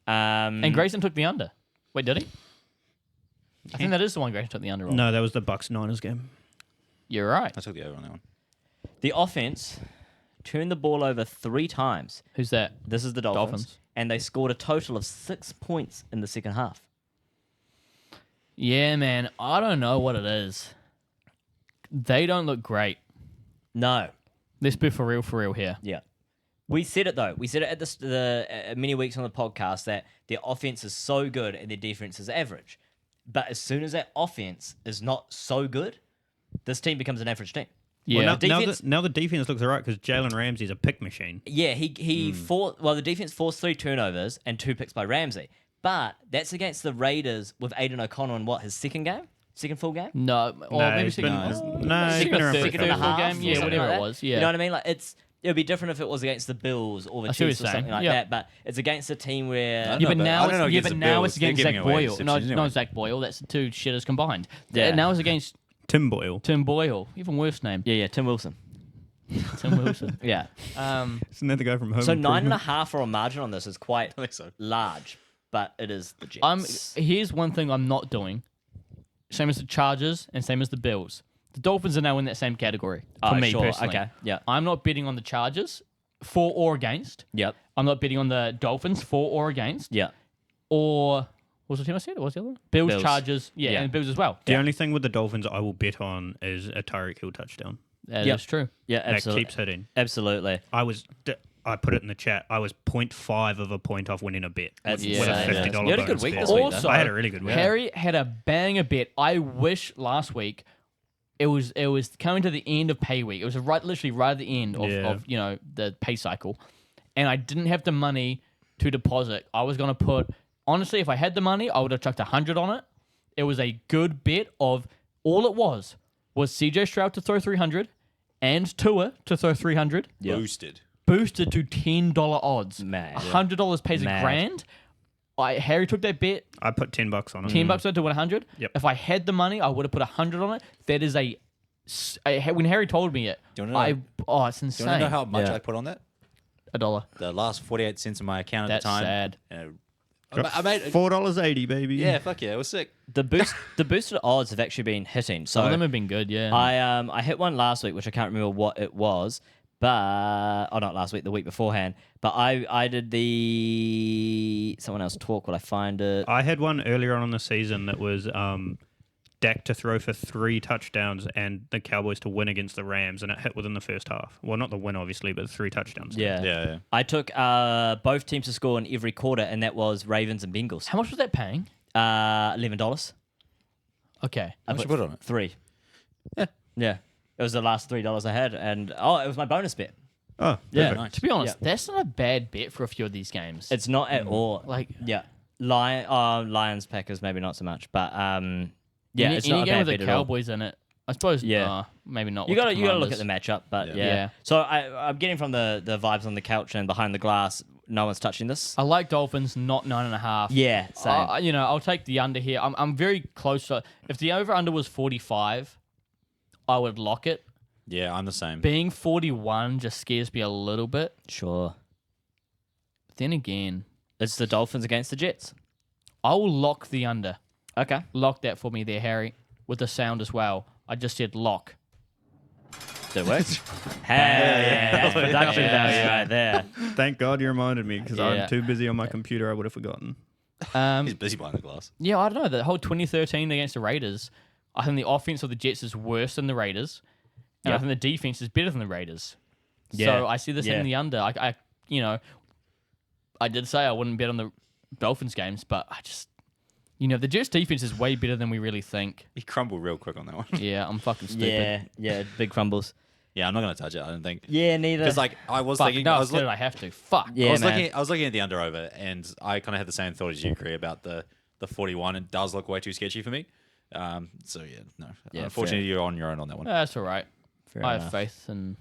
And Grayson took the under. Wait, did he? I think that is the one Grayson took the under on. No, that was the Bucks Niners game. You're right. I took the over on that one. The offense turned the ball over 3 times. Who's that? This is the Dolphins. Dolphins. And they scored a total of 6 points in the second half. Yeah, man. I don't know what it is. They don't look great. No. Let's be for real here. Yeah. We said it, though. We said it at the many weeks on the podcast that their offense is so good and their defense is average. But as soon as that offense is not so good, this team becomes an average team. Yeah. Well, now, defense- now the defense looks alright because Jalen Ramsey's a pick machine. Yeah, he the defense forced 3 turnovers and 2 picks by Ramsey. But that's against the Raiders with Aiden O'Connell in what, his second full game? No, or No, maybe it's second, been- no, it's second, been or around for a third, couple third of full half game. or Yeah, something whatever like it that. was. Yeah. You know what I mean? Like it would be different if it was against the Bills or the I see what Chiefs or you're something saying. like Yeah. that. But it's against a team where I Yeah, know, but but now I don't know it's, yeah, against but the now Bills. it's against They're Zach giving away Boyle. No, interceptions no, anyway. Zach Boyle. That's the 2 shitters combined. Yeah. Now it's against Tim Boyle. Tim Boyle. Even worse name. yeah, Tim Wilson. Tim Wilson. Yeah. Isn't that the guy from Home So Improvement? 9.5 for a margin on this is quite I think so. large, but it is the Jets. Here's one thing I'm not doing. Same as the Chargers and same as the Bills. The Dolphins are now in that same category for me sure. personally. Okay. Yeah. I'm not betting on the Chargers for or against. Yep. I'm not betting on the Dolphins for or against. Yeah. Or what was the team I said? What was the other one? Bills, Bills. Chargers. Yeah, Yeah. and Bills as well. The only thing with the Dolphins I will bet on is a Tyreek Hill touchdown. That Yep. is true. Yeah. That Absolutely. keeps hitting. Absolutely. I put it in the chat. I was 0.5 of a point off winning a bet. That's Yeah. with a insane. $50 You had a good bonus week bet. this week, though. Also, I had a really good week. Harry had a banger bet. I wish last week it was coming to the end of pay week. It was literally right at the end of, Yeah. of the pay cycle, and I didn't have the money to deposit. I was gonna put honestly, if I had the money, I would have chucked 100 on it. It was a good bet of all it was was CJ Stroud to throw 300 and Tua to throw 300, Boosted. boosted to $10 odds. Mad. $100 pays Mad. $1,000. Harry took that bet. I put $10 on it. $10 on it to win 100. Yep. If I had the money, I would have put 100 on it. That is when Harry told me it, Do you wanna know- it's Do insane. you want to know how much Yeah. I put on that? $1. The last 48 cents in my account That's at the time. sad. And Got I made $4.80, baby. Yeah, fuck yeah, it was sick. The boosted odds have actually been hitting. So Some of them have been good, yeah. I hit one last week, which I can't remember what it was, but not last week, the week beforehand. But I did someone else talk. Will I find it? I had one earlier on in the season that was Dak to throw for 3 touchdowns and the Cowboys to win against the Rams, and it hit within the first half. Well, not the win, obviously, but the 3 touchdowns. Yeah. Yeah. I took both teams to score in every quarter, and that was Ravens and Bengals. How much was that paying? $11. Okay. I much you put on it? 3. Yeah. It was the last $3 I had, and it was my bonus bet. Oh, Yeah. perfect. To be honest, that's not a bad bet for a few of these games. It's not at all. like Yeah. Lions, Packers, maybe not so much, but yeah, it's any not a game bad with bet the at all. Cowboys in it. I suppose. Yeah. Maybe not. You with got the to look at Commanders. the matchup, but Yeah. yeah. Yeah. So I'm getting from the vibes on the couch and behind the glass. No one's touching this. I like Dolphins, not 9.5. Yeah, same. I'll take the under here. I'm very close to. If the over under was 45, I would lock it. Yeah, I'm the same. Being 41 just scares me a little bit. Sure. But then again, It's the Dolphins against the Jets. I will lock the under. Okay. Lock that for me there, Harry, with the sound as well. I just said lock. Did it work? Hey, that's production value right there. Thank God you reminded me because Yeah. I'm too busy on my computer. I would have forgotten. He's busy behind the glass. Yeah, I don't know. The whole 2013 against the Raiders, I think the offense of the Jets is worse than the Raiders, and I think the defense is better than the Raiders. Yeah. So I see this Yeah. in the under. I did say I wouldn't bet on the Dolphins games, but I just, the Jets defense is way better than we really think. He crumbled real quick on that one. Yeah, I'm fucking stupid. Yeah, big crumbles. Yeah, I'm not going to touch it, I don't think. Yeah, neither. Because I was Fuck, thinking, no, I was, I have to. Fuck. Yeah, man. I was looking at the under over, and I kind of had the same thought as you, Cree, about the 41. It does look way too sketchy for me. So yeah, no. Yeah, Unfortunately, you're on your own on that one. That's all right. Fair I enough. have faith in,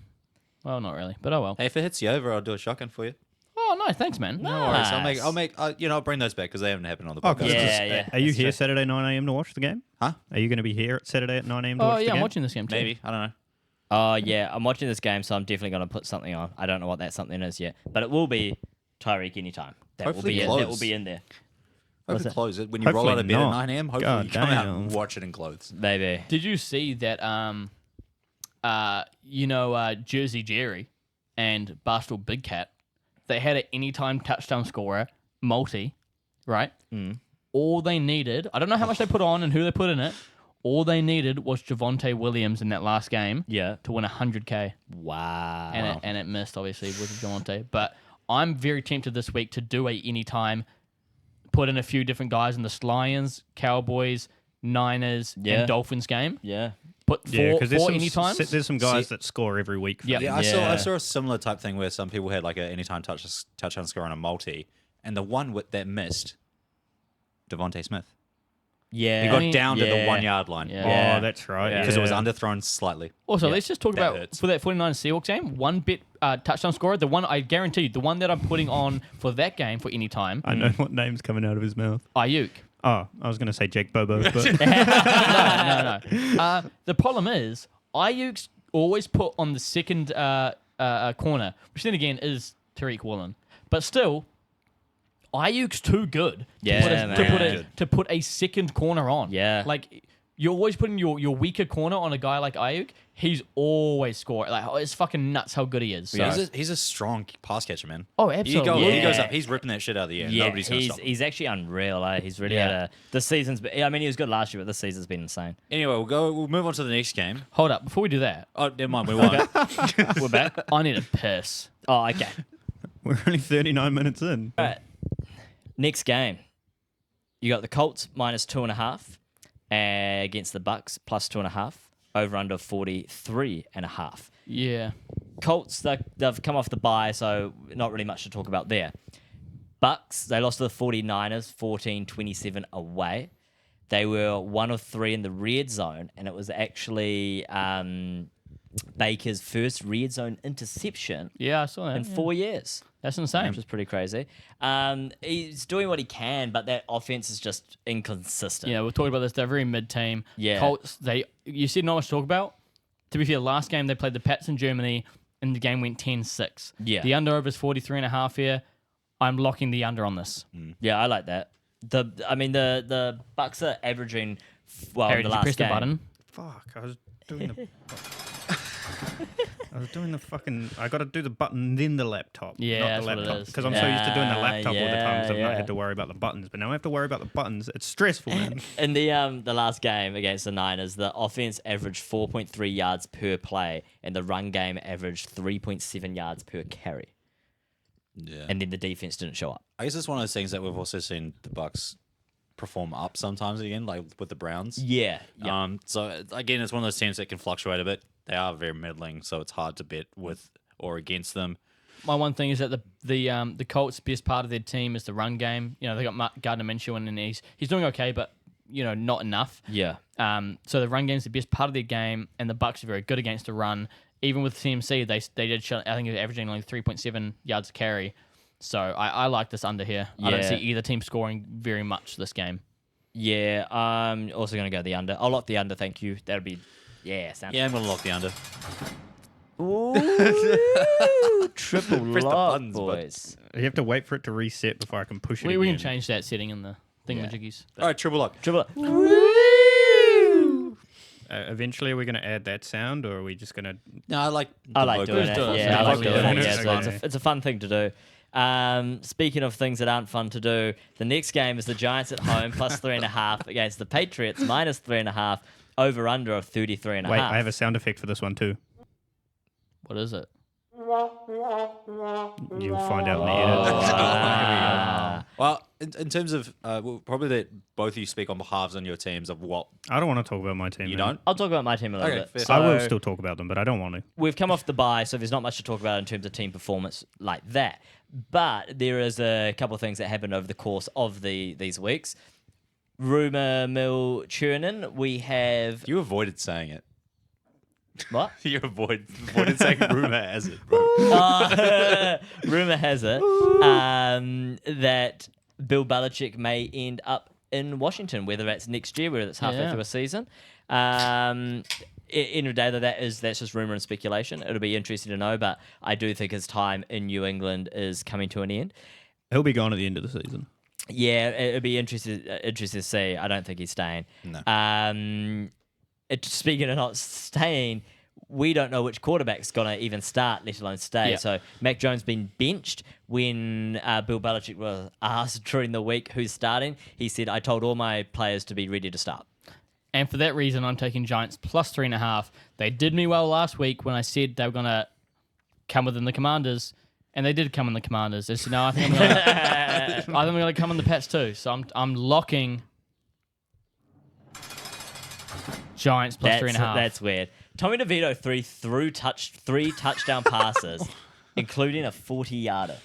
well, not really, but oh well. Hey, if it hits you over, I'll do a shotgun for you. Oh, nice. Thanks, man. No worries. Nice. I'll bring those back because they haven't happened on the Oh, podcast. 'cause Yeah, yeah. Are you That's here true. Saturday 9 a.m. to watch the game? Huh? Are you going to be here at Saturday at 9 a.m. to Oh, watch the yeah, game? I'm watching this game too. Maybe. I don't know. Oh, yeah. I'm watching this game, so I'm definitely going to put something on. I don't know what that something is yet, but it will be Tyreek anytime. That will Hopefully be close. that will be in there. Hope What's it that? closes. When you roll out Hopefully of bed not. at 9 a.m., hopefully God you come out damn. and watch it in clothes. Maybe. Did you see that, Jersey Jerry and Barstool Big Cat, they had an anytime touchdown scorer, multi, right? All they needed, I don't know how much they put on and who they put in it, all they needed was Javonte Williams in that last game Yeah. to win 100K. Wow. And it missed, obviously, with Javonte. But I'm very tempted this week to do a anytime, put in a few different guys in the Lions, Cowboys, Niners, Yeah. and Dolphins game. Yeah. Put Yeah, four, because there's four some, anytimes. there's some guys that score every week. For Yeah. them. Yeah, I Yeah. saw a similar type thing where some people had like an anytime touchdown score on a multi, and the one that missed, Devontae Smith. Yeah. He got mean, down to the yeah. 1 yard line Yeah. Oh, Yeah. that's right. Yeah. because it was yeah. underthrown slightly. Also, Yeah, let's just talk that about hurts. for that 49ers Seahawks game, one bit touchdown scorer, the one I guaranteed, the one that I'm putting on for that game for any time, I know what name's coming out of his mouth. Ayuk. Oh, I was going to say Jake Bobo, but No. The problem is, Ayuk's always put on the second corner, which then again is Tariq Woolen. But still, Ayuk's too good Yeah, to put a second corner on. Yeah. Like, you're always putting your weaker corner on a guy like Ayuk. He's always scoring. Like, it's fucking nuts how good he is. So. He's a strong pass catcher, man. Oh, He absolutely. he goes Yeah. up. He's ripping that shit out of the air. Yeah, Nobody's going to stop him. he's actually unreal. He's really Yeah. had a this season's. I mean, he was good last year, but this season's been insane. Anyway, we'll move on to the next game. Hold up. Before we do that, Oh, never mind. We won. We're back. I need a piss. Oh, okay. we're only 39 minutes in. All right. Next game, you got the Colts -2.5 against the Bucks +2.5. Over under 43.5. Yeah. Colts, they've come off the bye, so not really much to talk about there. Bucks, they lost to the 49ers 14-27 away. They were 1 of 3 in the red zone, and it was actually Baker's first red zone interception Yeah, I saw that. in 4 years. That's insane. Which is pretty crazy. He's doing what he can, but that offense is just inconsistent. Yeah, we're talking about this. They're a very mid-team. Yeah. Colts, you said not much to talk about. To be fair, last game they played the Pats in Germany, and the game went 10-6. Yeah. The under-over is 43.5 here. I'm locking the under on this. Yeah, I like that. The Bucks are averaging Harry, the did you last press game. the button? Fuck, I was doing the. I was doing the fucking. I got to do the button, then the laptop. Yeah, not that's the what it laptop. is. Because I'm so used to doing the Yeah, laptop all the time, because I've yeah. not had to worry about the buttons. But now I have to worry about the buttons. It's stressful, man. In the last game against the Niners, the offense averaged 4.3 yards per play, and the run game averaged 3.7 yards per carry. Yeah. And then the defense didn't show up. I guess it's one of those things that we've also seen the Bucks perform up sometimes again, like with the Browns. Yeah. So again, it's one of those teams that can fluctuate a bit. They are very middling, so it's hard to bet with or against them. My one thing is that the Colts' best part of their team is the run game. You know, they got Gardner Minshew in, and he's doing okay, but not enough. Yeah. So the run game's the best part of their game, and the Bucks are very good against the run. Even with CMC, they did show, I think, they're averaging only 3.7 yards a carry. So I like this under here. I don't Yeah. see either team scoring very much this game. Yeah. I'm also going to go the under. I'll lock the under, thank you. That'll be... Yeah, sounds Yeah, I'm gonna lock the under. Ooh, triple Press the lock, buttons, bud. boys. You have to wait for it to reset before I can push it. We can again. change that setting in the thingamajiggies. All right, triple lock. Triple lock. Eventually, are we going to add that sound, or are we just going to? No, I like. I like doing it. do it. Yeah, I like doing it. Just Yeah, do so it. it's a fun thing to do. Speaking of things that aren't fun to do, the next game is the Giants at home plus 3.5 against the Patriots minus 3.5. Over under of 33.5. Wait, I have a sound effect for this one too. What is it? You'll find out in the edit. Wow. Well, in terms of probably that both of you speak on behalves on your teams of what I don't want to talk about my team. you man. don't. I'll talk about my team a little Okay, bit. fair. So, I will still talk about them, but I don't want to. we've come off the bye, so there's not much to talk about in terms of team performance like that. But there is a couple of things that happened over the course of these weeks. Rumour mill churning. We have You avoided saying it. what? You avoided saying rumor has it, bro. Rumor has it that Bill Belichick may end up in Washington, whether that's next year, whether it's halfway Yeah. through a season. In a day that's just rumor and speculation. It'll be interesting to know, but I do think his time in New England is coming to an end. He'll be gone at the end of the season. Yeah, it'll be interesting to see. I don't think he's staying. No. Speaking of not staying, we don't know which quarterback's going to even start, let alone stay. Yeah. So Mac Jones been benched when Bill Belichick was asked during the week who's starting. He said, I told all my players to be ready to start. And for that reason, I'm taking Giants plus 3.5. They did me well last week when I said they were going to come within the Commanders, and they did come in the Commanders. They said, no, I think I'm going to come in the Pats too. So I'm locking Giants plus 3.5. That's weird. Tommy DeVito threw three touchdown passes, including a 40-yarder.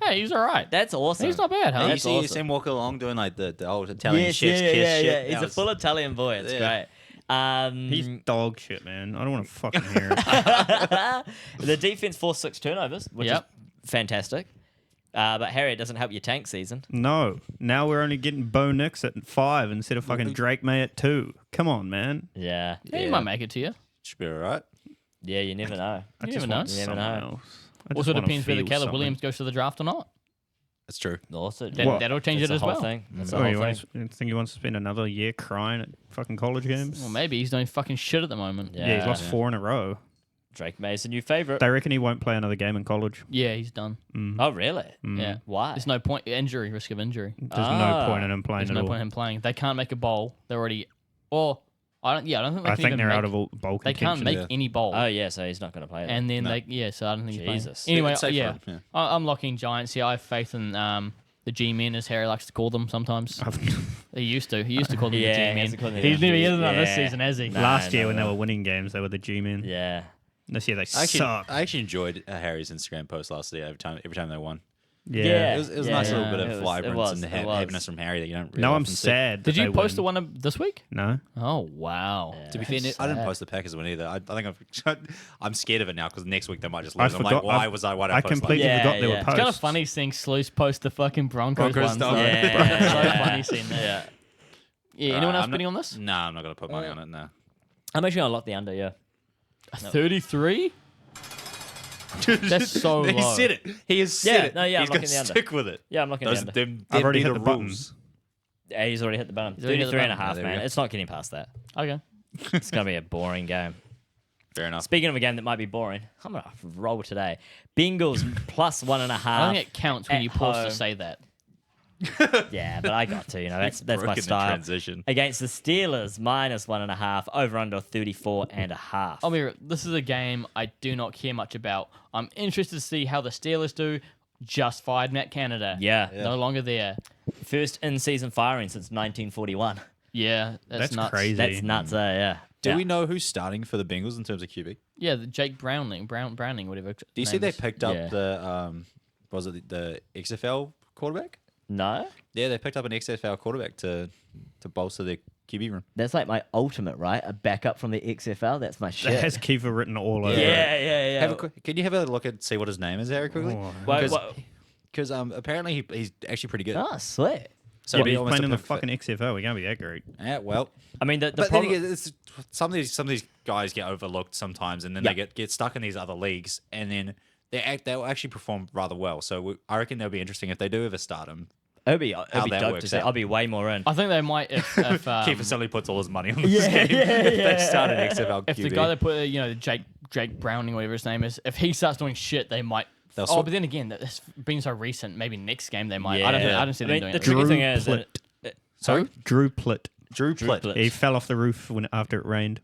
Hey, he's all right. That's awesome. He's not bad, huh? You That's see you awesome. see him walk along doing like the old Italian Yes, chef's yeah, kiss yeah, shit. yeah. That He's a was- full Italian boy. It's Yeah. great. He's dog shit, man. I don't want to fucking hear it. The defense forced 6 turnovers, which Yep. is fantastic. But Harry, it doesn't help your tank season. No. Now we're only getting Bo Nix at 5 instead of fucking Drake May at 2. Come on, man. Yeah. Yeah, he might make it to you. Should be all right. Yeah, you never know. I You just never know. want You never someone know. else. I just Also wanna depends whether feel Caleb something. Williams goes to the draft or not. That's true. Also, That'll change that's it the as whole well. Thing. That's the Oh, whole you thing. think he wants to spend another year crying at fucking college games? Well, maybe he's doing fucking shit at the moment. Yeah. He's lost 4 in a row. Drake May's a new favorite. They reckon he won't play another game in college. Yeah, he's done. Oh, really? Yeah. Why? There's no point. Injury, risk of injury. There's no point in him playing There's at no all. point in him playing. They can't make a bowl. They're already. Or I don't think they I can think even they're make, out of all bowl They can't contention. make Yeah. any bowl. Oh, yeah, so he's not going to play. and then No. so I don't think he's playing. Jesus. Anyway, It's safe for yeah, him, yeah. I'm locking Giants. Yeah, I have faith in the G-men, as Harry likes to call them sometimes. He used to call them Yeah, the he G-men. hasn't called them He's the never G- done this yeah. season, has he? Nah. Last year no, when no. they were winning games, they were the G-men. Yeah. This year they I suck. actually enjoyed Harry's Instagram post last year every time they won. Yeah. It was a nice little bit It of was- vibrance it and was. happiness from Harry that you don't really Now I'm often see. sad. Did that you they post the win. one this week? No. Oh wow. To be fair, I didn't post the Packers one either. I think I'm scared of it now because next week they might just I lose. I'm like, forgot- why I- did I I post completely Yeah, forgot there yeah. were It's posts. It's kind of funny seeing Sluice post the fucking Broncos Broncos ones. stuff. though. Yeah, It's so yeah. funny seeing that. Yeah. Yeah. Anyone else I'm betting not, on this? No, I'm not going to put money on it. No. I'm actually gonna lock the under. Yeah. 33. That's so He low. said it. He has Yeah, said it. no, yeah, He's I'm going locking to the under. stick with it. Yeah, I'm locking the Those, under. them, I've already be hit the the button. rules. Yeah, he's already hit the button. He's already hit the 33 and a button. half, there we man. go. It's not getting past that. Okay. It's gonna be a boring game. Fair enough. Speaking of a game that might be boring, I'm gonna roll today. Bengals plus 1.5. I think it counts when at you pause home. to say that. Yeah, but I got to. That's my Broken the style. transition. Against the Steelers, minus 1.5. Over under 34.5. I'll be real. This is a game I do not care much about. I'm interested to see how the Steelers do. Just fired Matt Canada. Yeah. No longer there. First in-season firing since 1941. Yeah, that's nuts. crazy. That's nuts. Yeah. Do Yeah. we know who's starting for the Bengals in terms of QB? Yeah, the Jake Browning, whatever. Do you see they picked up Yeah. the was it the XFL quarterback? No, Yeah, they picked up an XFL quarterback to bolster their QB room. that's like my ultimate, right? A backup from the XFL. That's my shit. It has Kiefer written all over it. yeah. Have a quick, can you have a look and see what his name is, Harry, quickly? Oh. Because apparently he's actually pretty good. Oh, sweet. So Yeah, but it'd be he's almost playing a in the perfect fucking XFL. We're going to be that great. fit. Yeah, well, I mean, the but problem. then again, it's, some of these guys get overlooked sometimes, and then Yeah. they get stuck in these other leagues, and then they'll actually perform rather well. So I reckon that'll be interesting if they do ever start him. It'd be how dope that to works see. out. I'll be way more in. I think they might if Kiefer suddenly puts all his money on this Yeah, game. yeah, if yeah. they start an XFL QB. if the guy that put Jake Browning, whatever his name is, if he starts doing shit, they might. They'll Oh, swap- but then again, that's been so recent. Maybe next game they might. Yeah. I don't see them I mean, doing the it. tricky Drew thing is that Plitt. Sorry? Drew Plitt. Drew Plitt. Plitt. He fell off the roof after it rained.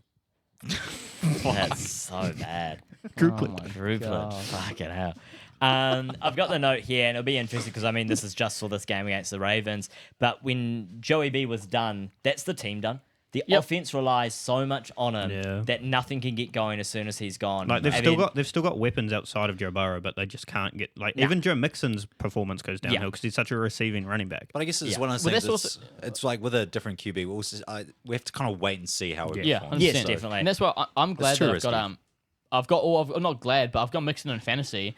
that's so bad. Drew Oh Plitt. my Rupert. God. Fucking hell. I've got the note here, and it'll be interesting because I mean, this is just for this game against the Ravens. But when Joey B was done, that's the team done. The Yep. offense relies so much on him Yeah. that nothing can get going as soon as he's gone. Like they've I still mean, got weapons outside of Joe Burrow, but they just can't get Nah. even Joe Mixon's performance goes downhill Yeah. because he's such a receiving running back. But I guess it's Yeah. one of those Well, things. that's It's like with a different QB. We have to kind of wait and see how it Yeah, performs. 100%. Yes, definitely. And that's why I'm glad too that I've got risky. I'm not glad, but I've got Mixon in fantasy,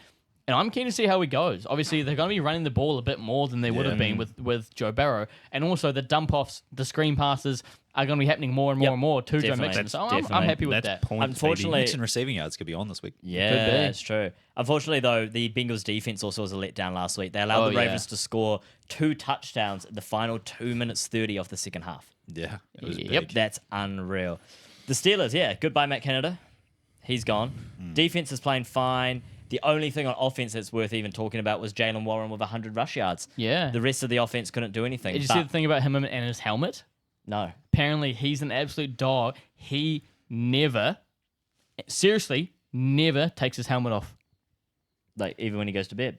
and I'm keen to see how he goes. Obviously, they're going to be running the ball a bit more than they would have been with Joe Burrow, and also the dump offs, the screen passes are going to be happening more and more Yep, and more to Joe definitely. Mixon. That's So I'm definitely- happy with That's that. points, Unfortunately- Mixon receiving yards could be on this week. Yeah, Could be. it's true. Unfortunately, though, the Bengals defense also was a letdown last week. They allowed Oh, the yeah. Ravens to score 2 touchdowns in the final 2 minutes 30 of the second half. Yeah, it was Yep. big. That's unreal. The Steelers, yeah, goodbye, Matt Canada. He's gone. Defense is playing fine. The only thing on offense that's worth even talking about was Jalen Warren with 100 rush yards. Yeah. The rest of the offense couldn't do anything. Did you but see the thing about him and his helmet? no. Apparently, he's an absolute dog. He seriously, never takes his helmet off. Like, even when he goes to bed.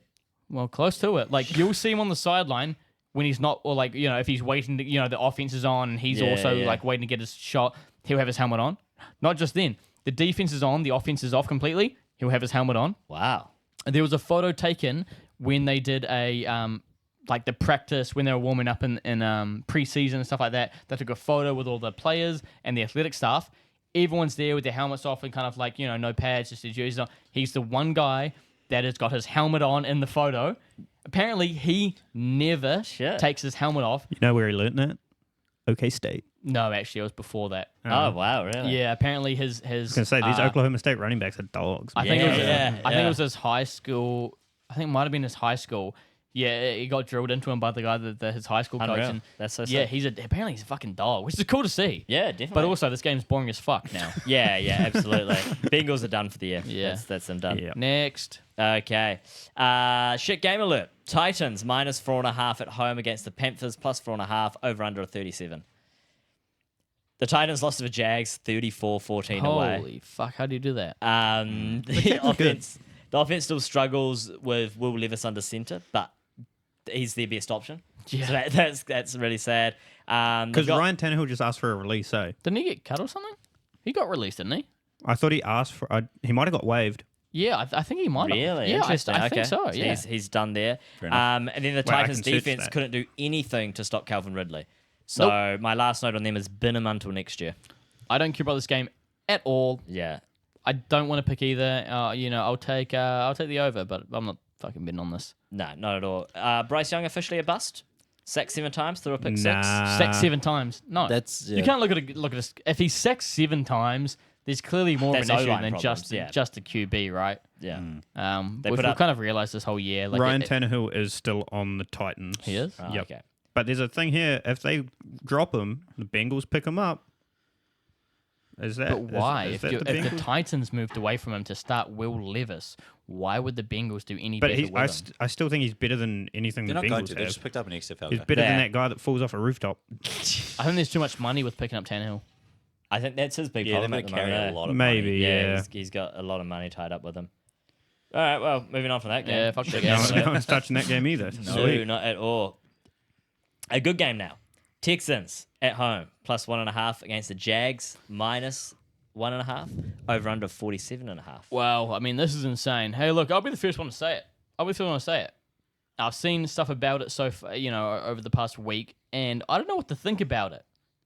Well, close to it. Like, you'll see him on the sideline when he's not, or like, if he's waiting to, the offense is on and he's Yeah, also yeah. like waiting to get his shot, he'll have his helmet on. Not just then. The defense is on, the offense is off completely, he'll have his helmet on. Wow. There was a photo taken when they did like the practice when they were warming up in preseason and stuff like that. They took a photo with all the players and the athletic staff. Everyone's there with their helmets off and kind of like, no pads, just their jerseys on. He's the one guy that has got his helmet on in the photo. Apparently, he never Shit. takes his helmet off. You know where he learnt that? OK State. No, actually, it was before that. Oh, wow, really? Yeah, apparently his. I was gonna say these Oklahoma State running backs are dogs. I man. think it was. Yeah, I think yeah. it was his high school. I think it might have been his high school. Yeah, he got drilled into him by the guy his high school coach. Unreal. And That's so yeah, sick. apparently he's a fucking dog, which is cool to see. Yeah, definitely. But also, this game's boring as fuck now. Yeah, absolutely. Bengals are done for the year. Yeah. That's them done. Yeah. Next, Okay. Shit game alert. Titans minus 4.5 at home against the Panthers, plus 4.5, over under a 37. The Titans lost to the Jags 34-14 away. holy fuck! How do you do that? The offense still struggles with Will Levis under center, but he's their best option. Yeah. So that's really sad. Because They've got- Ryan Tannehill just asked for a release. So Didn't he get cut or something? He got released, didn't he? I thought he asked for. He might have got waived. Yeah, I think he might have. Really? Yeah, Interesting. I okay. think so. Yeah. He's done there. enough. And then the Well, I Titans can search defense that. couldn't do anything to stop Calvin Ridley. So my last note on them is bin him until next year. I don't care about this game at all. Yeah. I don't want to pick either. I'll take the over, but I'm not fucking betting on this. No, not at all. Bryce Young officially a bust. Sacked 7 times, threw a pick 6. Sacked 7 times. No, That's- you yeah. can't look at this. If he's sacked 7 times, there's clearly more That's of an issue O-line than problems, yeah. just a QB, right? Yeah. We've put up- kind of realized this whole year. Like Ryan it- Tannehill is still on the Titans. He is? Oh, Yep. Okay. But there's a thing here. If they drop him, the Bengals pick him up. Is that? But why? Is If that the Bengals? Titans moved away from him to start Will Levis, why would the Bengals do any But better he, with him? I still think he's better than anything They're the not going Bengals to. They have. just picked up an XFL He's guy. better than Yeah. that guy that falls off a rooftop. I think there's too much money with picking up Tannehill. I think that's his big Yeah, they're problem going at to the carry moment. a lot of Maybe, money. yeah. He's got a lot of money tied up with him. All right, well, moving on from that game. Yeah, fuck that No, game. no one's touching that game either. No, Sweet. not at all. A good game now. Texans at home, plus 1.5 against the Jags, minus 1.5. Over under 47.5. Wow, I mean, this is insane. Hey, look, I'll be the first one to say it. I've seen stuff about it so far, over the past week, and I don't know what to think about it.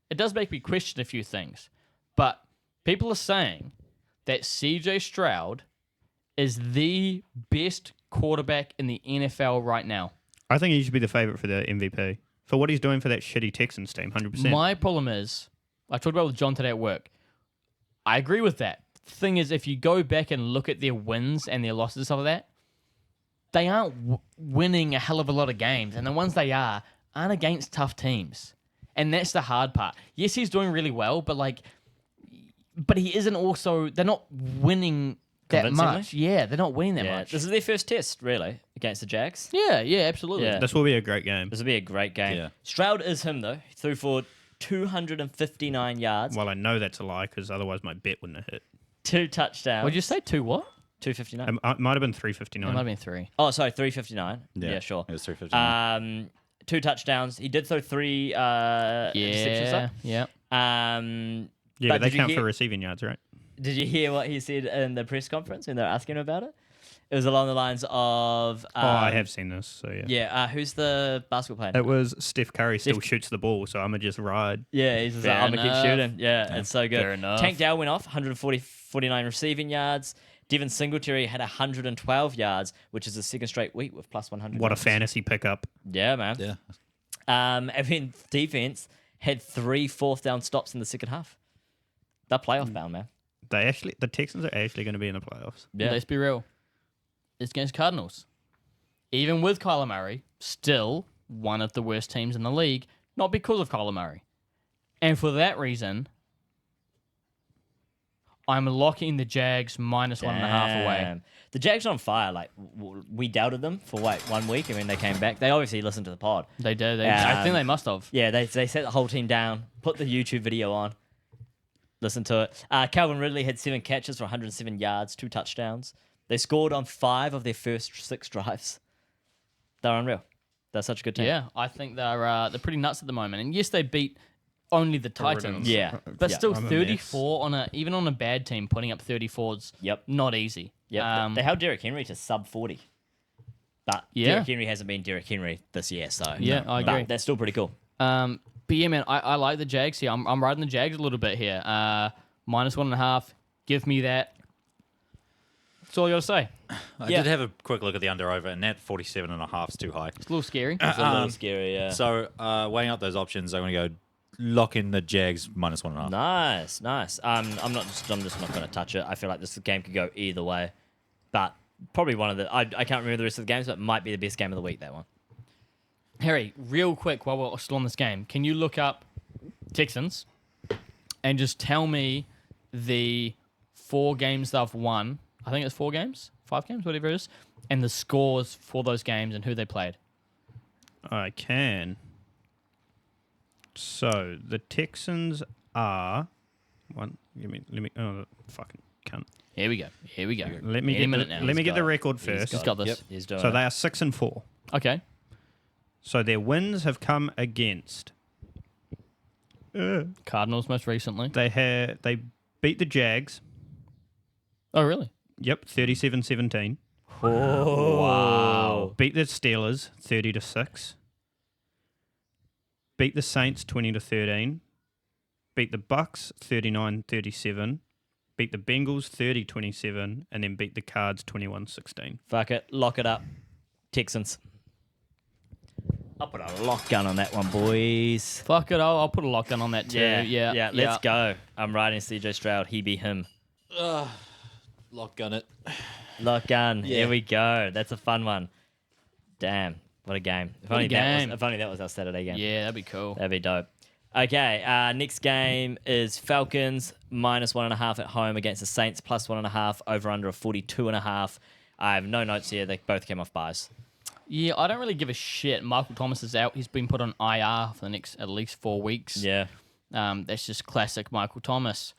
It does make me question a few things, but people are saying that CJ Stroud is the best quarterback in the NFL right now. I think he should be the favorite for the MVP for what he's doing for that shitty Texans team. 100%. My problem is, I talked about it with John today at work. I agree with that. Thing is, if you go back and look at their wins and their losses and stuff like that, they aren't winning a hell of a lot of games, and the ones they aren't against tough teams, and that's the hard part. Yes, he's doing really well, but he isn't also. They're not winning that Convincingly? much. Yeah, they're not winning that Yeah, much. this is their first test, really, against the Jags. Yeah, absolutely. Yeah. This will be a great game. This will be a great game. Yeah. Stroud is him, though. He threw for 259 yards, Well, I know that's a lie because otherwise my bet wouldn't have hit. 2 touchdowns. Would you say 2 what? 259? It might have been It 359. might have been 3. Oh, sorry, 359. Yeah, sure. It was 359. 2 touchdowns. He did throw 3 interceptions, though. Yeah. Yeah, but they did you count hear- for receiving yards, right? Did you hear what he said in the press conference when they were asking him about it? It was along the lines of... I have seen this, so yeah. Yeah, who's the basketball player? It was Steph Curry still Steph- shoots the ball, so I'm going to just ride. Yeah, he's just like, Fair I'm going to keep enough. shooting. Yeah, it's so good. Fair enough. Tank Dell went off, 149 receiving yards. Devin Singletary had 112 yards, which is the second straight week with plus 100 What a yards. fantasy pickup. Yeah, man. yeah. And then defense had 3 fourth down stops in the second half. They're playoff bound, man. The Texans are actually going to be in the playoffs. Yeah. Let's be real. It's against Cardinals. Even with Kyler Murray, still one of the worst teams in the league, not because of Kyler Murray. And for that reason, I'm locking the Jags minus 1.5 away. Damn. The Jags are on fire. Like we doubted them for 1 week, and then they came back. They obviously listened to the pod. They did. I think they must have. Yeah, they set the whole team down, put the YouTube video on, listen to it. Calvin Ridley had 7 catches for 107 yards, 2 touchdowns. They scored on 5 of their first 6 drives. They're unreal. They're such a good team. Yeah, I think they're pretty nuts at the moment. And yes, they beat only the Titans. Yeah. But Yeah. still, I'm a 34 even on a bad team, putting up 34's Yep. not easy. Yep. They held Derrick Henry to sub 40. But Yeah. Derrick Henry hasn't been Derrick Henry this year, so Yeah, I But agree. that's still pretty cool. But yeah, man, I like the Jags here. I'm riding the Jags a little bit here. Minus 1.5. Give me that. That's all I got to say. I Yeah. did have a quick look at the under over, and that 47.5 is too high. It's a little scary. It's a little scary, yeah. So weighing up those options, I'm going to go lock in the Jags minus 1.5. Nice. I'm just not going to touch it. I feel like this game could go either way, but probably one of the. I can't remember the rest of the games, but it might be the best game of the week. That one. Harry, real quick while we're still on this game, can you look up Texans and just tell me the 4 games they've won? I think it's 4 games, 5 games, whatever it is, and the scores for those games and who they played. I can. So the Texans are one. Let me. Oh, fucking cunt. Here we go. Let me Any get minute now. let me He's get the got it. record first. He's got this. Yep, he's doing So it. they are 6-4. Okay. So their wins have come against. Cardinals most recently. They beat the Jags. Oh, really? Yep, 37-17. Wow. Beat the Steelers 30-6. Beat the Saints 20-13. Beat the Bucks 39-37. Beat the Bengals 30-27, and then beat the Cards 21-16. Fuck it. Lock it up. Texans. I'll put a lock gun on that one, boys. Fuck it, I'll put a lockdown on that too. Yeah, Let's go. I'm riding CJ Stroud. He be him. Lock gun it. Lock gun. Yeah. Here we go. That's a fun one. Damn. What a game. If only that was our Saturday game. Yeah, that'd be cool. That'd be dope. Okay, next game is Falcons -1.5 at home against the Saints +1.5 over under of 42.5. I have no notes here. They both came off buys. Yeah, I don't really give a shit. Michael Thomas is out. He's been put on IR for the next at least 4 weeks. Yeah. That's just classic Michael Thomas.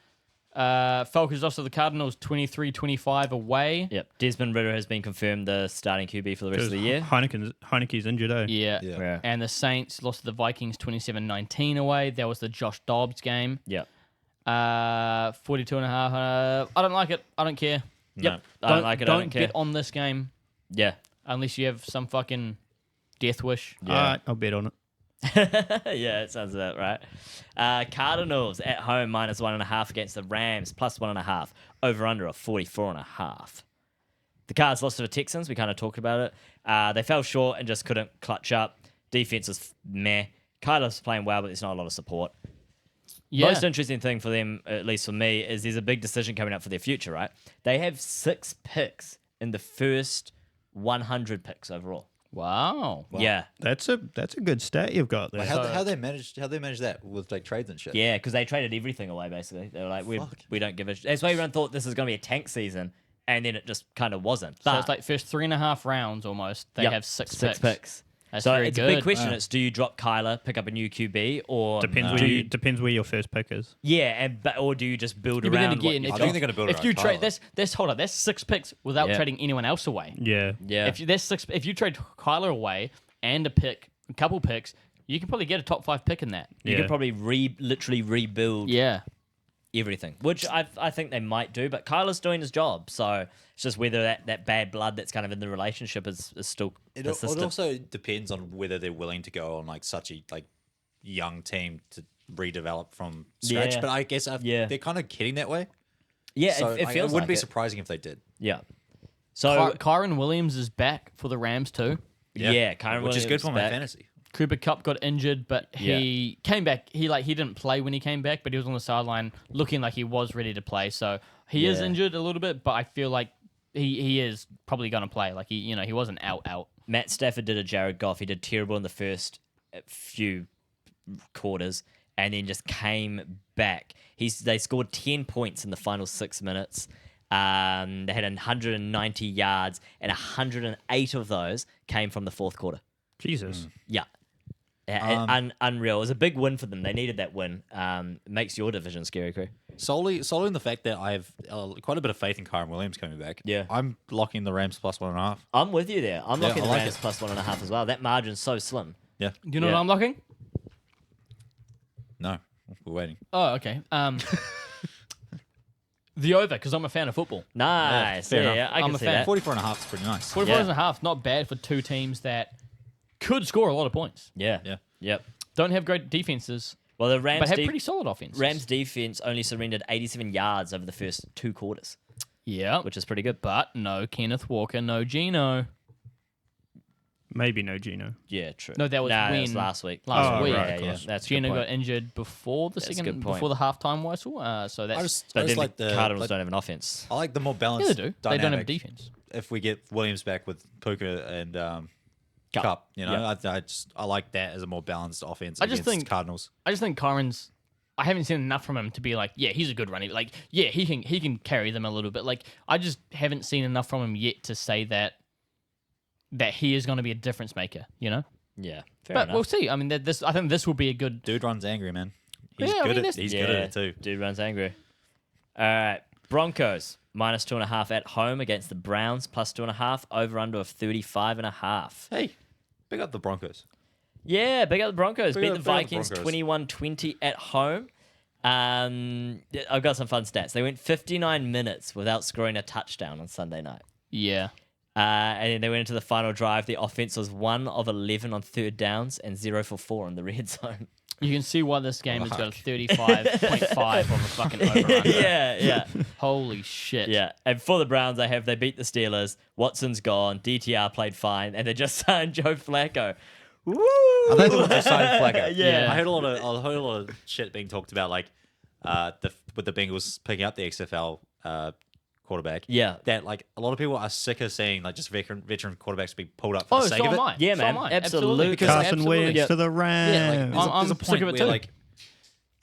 Falcons lost to the Cardinals 23-25 away. Yep. Desmond Ridder has been confirmed the starting QB for the rest of the year. Heineke's injured, eh? Yeah. Yeah. And the Saints lost to the Vikings 27-19 away. That was the Josh Dobbs game. Yep. 42.5. I don't like it. I don't care. Yep. I don't like it. I don't care. bet on this game Yeah. unless you have some fucking death wish. Yeah. All right, I'll bet on it. Yeah, it sounds about right. Cardinals at home -1.5 against the Rams +1.5 over under of 44.5. The Cards lost to the Texans. We kind of talked about it. They fell short and just couldn't clutch up. Defense was meh. Kyler's playing well, but there's not a lot of support. Yeah. Most interesting thing for them, at least for me, is there's a big decision coming up for their future, right? They have 6 picks in the first 100 picks overall. Wow. Yeah. That's a good stat you've got there. How they managed that with like trades and shit? Yeah, because they traded everything away, basically. They were like, we don't give a shit. That's why everyone thought this was going to be a tank season, and then it just kind of wasn't. So But it's like first 3.5 rounds almost. They Yep, have six picks. That's So very it's good. a big question. It's do you drop Kyler, pick up a new QB, or Depends where your first pick is. or do you just build Yeah, but then around? again, I think they're going to build if around you trade Kyler. that's 6 picks without Yeah. trading anyone else away. Yeah. yeah, If you trade Kyler away and a couple picks, you can probably get a top 5 pick in that. you Yeah. could probably literally rebuild Yeah. everything, which I think they might do. But Kyler's doing his job, so it's just whether that bad blood that's kind of in the relationship is still It persistent. also depends on whether they're willing to go on like such a young team to redevelop from scratch. Yeah. But I guess Yeah. they're kind of kidding that way. Yeah, So it feels it wouldn't like be it. surprising if they did. Yeah. So Kyron Williams is back for the Rams too. yeah, Kyron which is good Williams for my back. fantasy. Cooper Kupp got injured, but he came back. He didn't play when he came back, but he was on the sideline looking like he was ready to play. So he is Yeah. injured a little bit, but I feel like he is probably going to play. Like he wasn't out. Matt Stafford did a Jared Goff. He did terrible in the first few quarters and then just came back. They scored 10 points in the final 6 minutes. They had 190 yards, and 108 of those came from the fourth quarter. Jesus. Yeah. Unreal. It was a big win for them. They needed that win. It makes your division scary, Crew. Solely in the fact that I have quite a bit of faith in Kyron Williams coming back. Yeah. I'm locking the Rams +1.5. I'm with you there. I'm Yeah, looking I at like Rams it. +1.5 as well. That margin's so slim. Yeah. Do you know Yeah. what I'm locking? No, we're waiting. Oh, okay. The over, because I'm a fan of football. Nice. fair Yeah, enough. I I'm can a see fan. that. 44.5 is pretty nice. 44.5, not bad for two teams that could score a lot of points. Yeah. Yeah. Yep. Don't have great defenses, Well, the Rams but have pretty solid offenses. Rams defense only surrendered 87 yards over the first 2 quarters, yeah, which is pretty good. but no Kenneth Walker, no Geno. Maybe no Gino. Yeah, true. No, that was Nah, when that was last week. last week. Yeah, right, of yeah, course. that's a Geno good got point. injured before the That's a second, good point. before the halftime whistle. So that's I just But then like the the Cardinals like, don't have an offense. I like the more yeah, balanced. they do. They don't have dynamic defense. If we get Williams back with Puka and Cup. Cup, you know, Yeah. I like that as a more balanced offense. I just against think- Cardinals. I just think Kyron's. I haven't seen enough from him to be like, yeah, he's a good running. Like, yeah, he can carry them a little bit. Like, I just haven't seen enough from him yet to say that he is going to be a difference maker. You know. Yeah, fair But enough. we'll see. I mean, I think this will be a good. Dude runs angry, man. He's Yeah, I mean, good that's- at he's good at it too. Dude runs angry. All right, Broncos -2.5 at home against the Browns +2.5 over under of 35.5. Hey, pick up the Broncos. Yeah, big up the Broncos. Big Beat up- the big up the Vikings Broncos. 21-20 at home. I've got some fun stats. They went 59 minutes without scoring a touchdown on Sunday night. Yeah. And then they went into the final drive. The offense was 1 of 11 on third downs and 0 for 4 in the red zone. You can see why this game has got a 35.5 on the fucking over-under. yeah. Holy shit. Yeah, and for the Browns, they beat the Steelers. Watson's gone. DTR played fine, and they just signed Joe Flacco. Woo! Are they the ones that signed Flacco? Yeah. I heard a lot of shit being talked about, like with the Bengals picking up the XFL quarterback. Yeah. That like a lot of people are sick of seeing like just veteran quarterbacks being pulled up for Oh, the sake so of it. am I. Yeah, So man. am I. Absolutely. Because Carson absolutely. Wentz Yeah. to the Rams. Yeah, like, There's I'm a sick point of it where too. like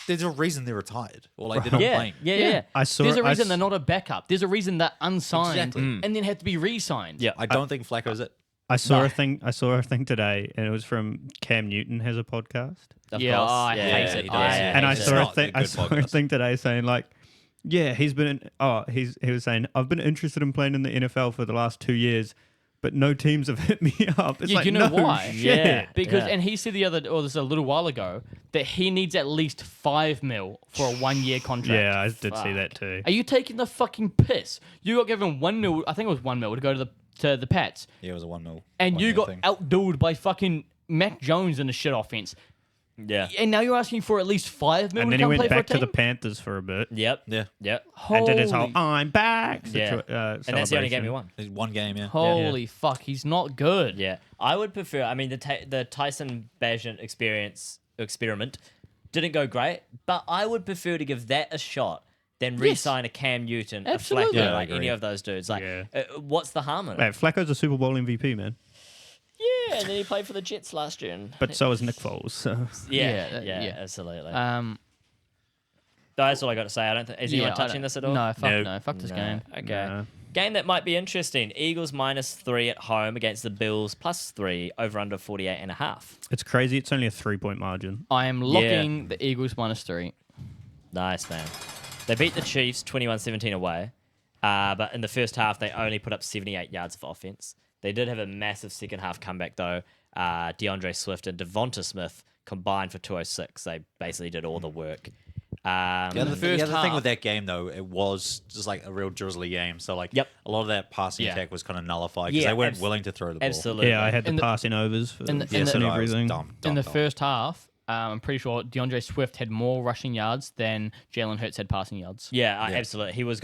there's a reason they're retired or like they're not Yeah, playing. yeah. I saw. There's a I reason s- they're not a backup. There's a reason they're unsigned Exactly. and then have to be re-signed. Yeah. I don't think Flacco's it. I saw No. a thing. I saw a thing today, and it was from Cam Newton has a podcast, Of Yeah, course. I hate it. he I does. hate and I it. It's saw a not thing. a I good saw a podcast. thing today saying like, yeah, he was saying I've been interested in playing in the NFL for the last 2 years, but no teams have hit me up. It's Yeah, like, you know no why? shit. Yeah. Because and he said this a little while ago that he needs at least $5 million for a 1-year contract. Yeah, I did see that too. Are you taking the fucking piss? You got given $1 million. I think it was $1 million to go to the Pats, Yeah, it was a 1-0. and you 1-0 got thing. outdueled by fucking Mac Jones in a shit offense. Yeah. And now you're asking for at least $5 million And then to he come play went back for a to the team? Panthers for a bit Yep. Yeah. Yep. and did his whole Holy- "I'm back." Yeah. And that's the only game he won. It's one game, yeah. Holy fuck, he's not good. Yeah. I would prefer. I mean, the Tyson Bagent experiment didn't go great, but I would prefer to give that a shot than re-sign a Cam Newton, Absolutely. a Flacco, Yeah, I like any agree. of those dudes. Like, Yeah. what's the harm in it? Hey, Flacco's a Super Bowl MVP, man. Yeah, and then he played for the Jets last year. And But so is Nick Foles. So. yeah, yeah. absolutely. That's all I got to say. I don't think is anyone I touching don't- this at all. No, fuck Nope. no. Fuck this No. game. Okay. Nah. Game that might be interesting. Eagles -3 at home against the Bills +3 over under 48.5. It's crazy. It's only a 3-point margin. I am locking the Eagles -3. Nice, man. They beat the Chiefs 21-17 away, but in the first half, they only put up 78 yards of offense. They did have a massive second half comeback, though. DeAndre Swift and Devonta Smith combined for 206. They basically did all the work. The other, first the other thing half- with that game, though, it was just like a real drizzly game. So, like, Yep. a lot of that passing Yeah. attack was kind of nullified because Yeah, they weren't abs- willing to throw the ball. Absolutely. Yeah, I had the In the- passing overs for in the- yes in and the- everything. In the first half, I'm pretty sure DeAndre Swift had more rushing yards than Jalen Hurts had passing yards. Yeah, absolutely. He was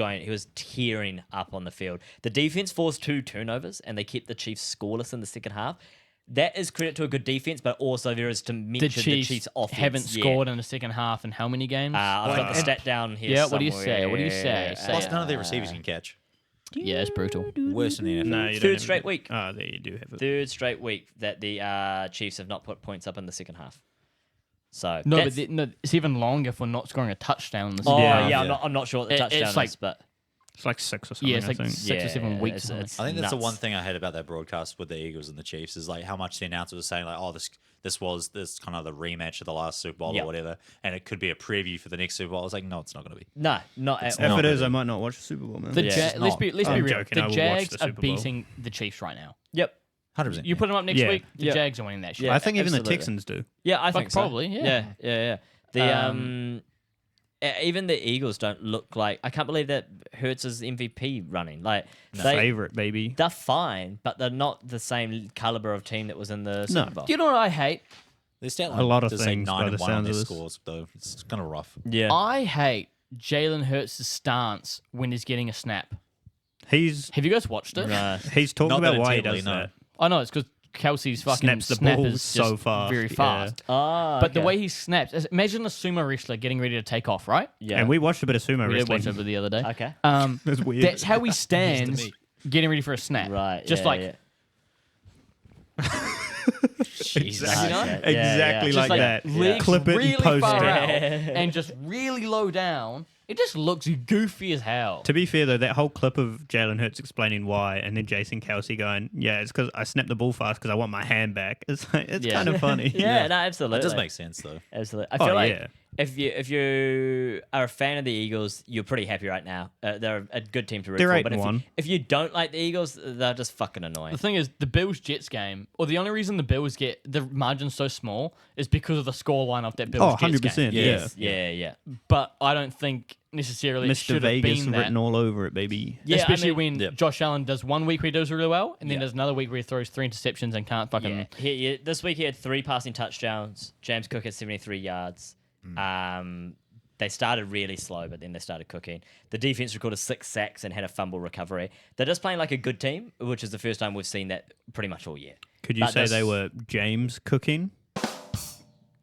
tearing up on the field. The defense forced 2 turnovers, and they kept the Chiefs scoreless in the second half. That is credit to a good defense, but also there is to The mention the Chiefs' offense. haven't Yeah. scored in the second half in how many games? I've got the stat down here. Yeah, what do you say? somewhere. What do you say? Say Plus, it. none of their receivers can catch. Yeah, it's brutal. Worse than the NFL. No, you Third don't have- straight week. Oh, there you do have it. Third straight week that the Chiefs have not put points up in the second half. So No, that's- but it's even longer for not scoring a touchdown in the oh second yeah, half. Yeah. I'm not sure what the It- touchdown it's like- is, but It's like 6 or something. Yeah, it's I like think. 6 or 7 weeks. it's- I think that's the nuts. one thing I hate about that broadcast with the Eagles and the Chiefs is like how much the announcer was saying like, oh, this was kind of the rematch of the last Super Bowl Yep. or whatever, and it could be a preview for the next Super Bowl. I was like, no, it's not going to be. No, not It's at If all. it is, I might not watch the Super Bowl, man. The Yeah, let's it's not. be I'm real. joking, I The will watch Jags the are Super Bowl. beating the Chiefs right now. Yep. 100%. You put them up next Yeah. week, the Yeah. Jags are winning that shit. Yeah. I think even the absolutely. Texans do. Yeah, I Fuck, think so. probably, yeah. Yeah. The even the Eagles don't look like. I can't believe that Hurts is MVP running. Like Favorite, baby. they're fine, but they're not the same caliber of team that was in the Super Bowl. Do you know what I hate? Their stat A lot of does say things by 9 the and 1 on sounds their of this. scores, though. It's kind of rough. Yeah, I hate Jalen Hurts' stance when he's getting a snap. He's Have you guys watched it? no. he's talking Not that about why he intently, does no. that. I know, it's because Kelsey's fucking Snaps the snap ball is so just fast, very yeah. fast. Ah, But the okay. way he snaps, imagine a sumo wrestler getting ready to take off, right? yeah, And we watched a bit of sumo We did watch wrestling. it the other day. okay, That's weird. That's how he stands, me. getting ready for a snap. right, Just yeah, like yeah. exactly, Nice, yeah. exactly Yeah, just like that. legs Clip it really and post far it. out and just really low down. It just looks goofy as hell. To be fair, though, that whole clip of Jalen Hurts explaining why, and then Jason Kelsey going, "Yeah, it's because I snapped the ball fast because I want my hand back." It's like, it's Yeah. kind of funny. Yeah, no, absolutely. It does make sense, though. Absolutely. I Oh, feel like yeah. if you are a fan of the Eagles, you're pretty happy right now. They're a good team to root They're for. 8 But and 1. if you don't like the Eagles, they're just fucking annoying. The thing is, the Bills-Jets game, or the only reason the Bills get the margin so small is because of the scoreline of that Oh, Bills-Jets game. 100%. Yes, Yeah. yeah. But I don't think necessarily it Mr. should have Vegas been that. written all over it, baby. Yeah, especially when Yep. Josh Allen does 1 week where he does really well, and then Yeah. there's another week where he throws 3 interceptions and can't fucking. This week he had 3 passing touchdowns. James Cook had 73 yards. They started really slow, but then they started cooking. The defense recorded 6 sacks and had a fumble recovery. They're just playing like a good team, which is the first time we've seen that pretty much all year. Could you But say this- they were James cooking?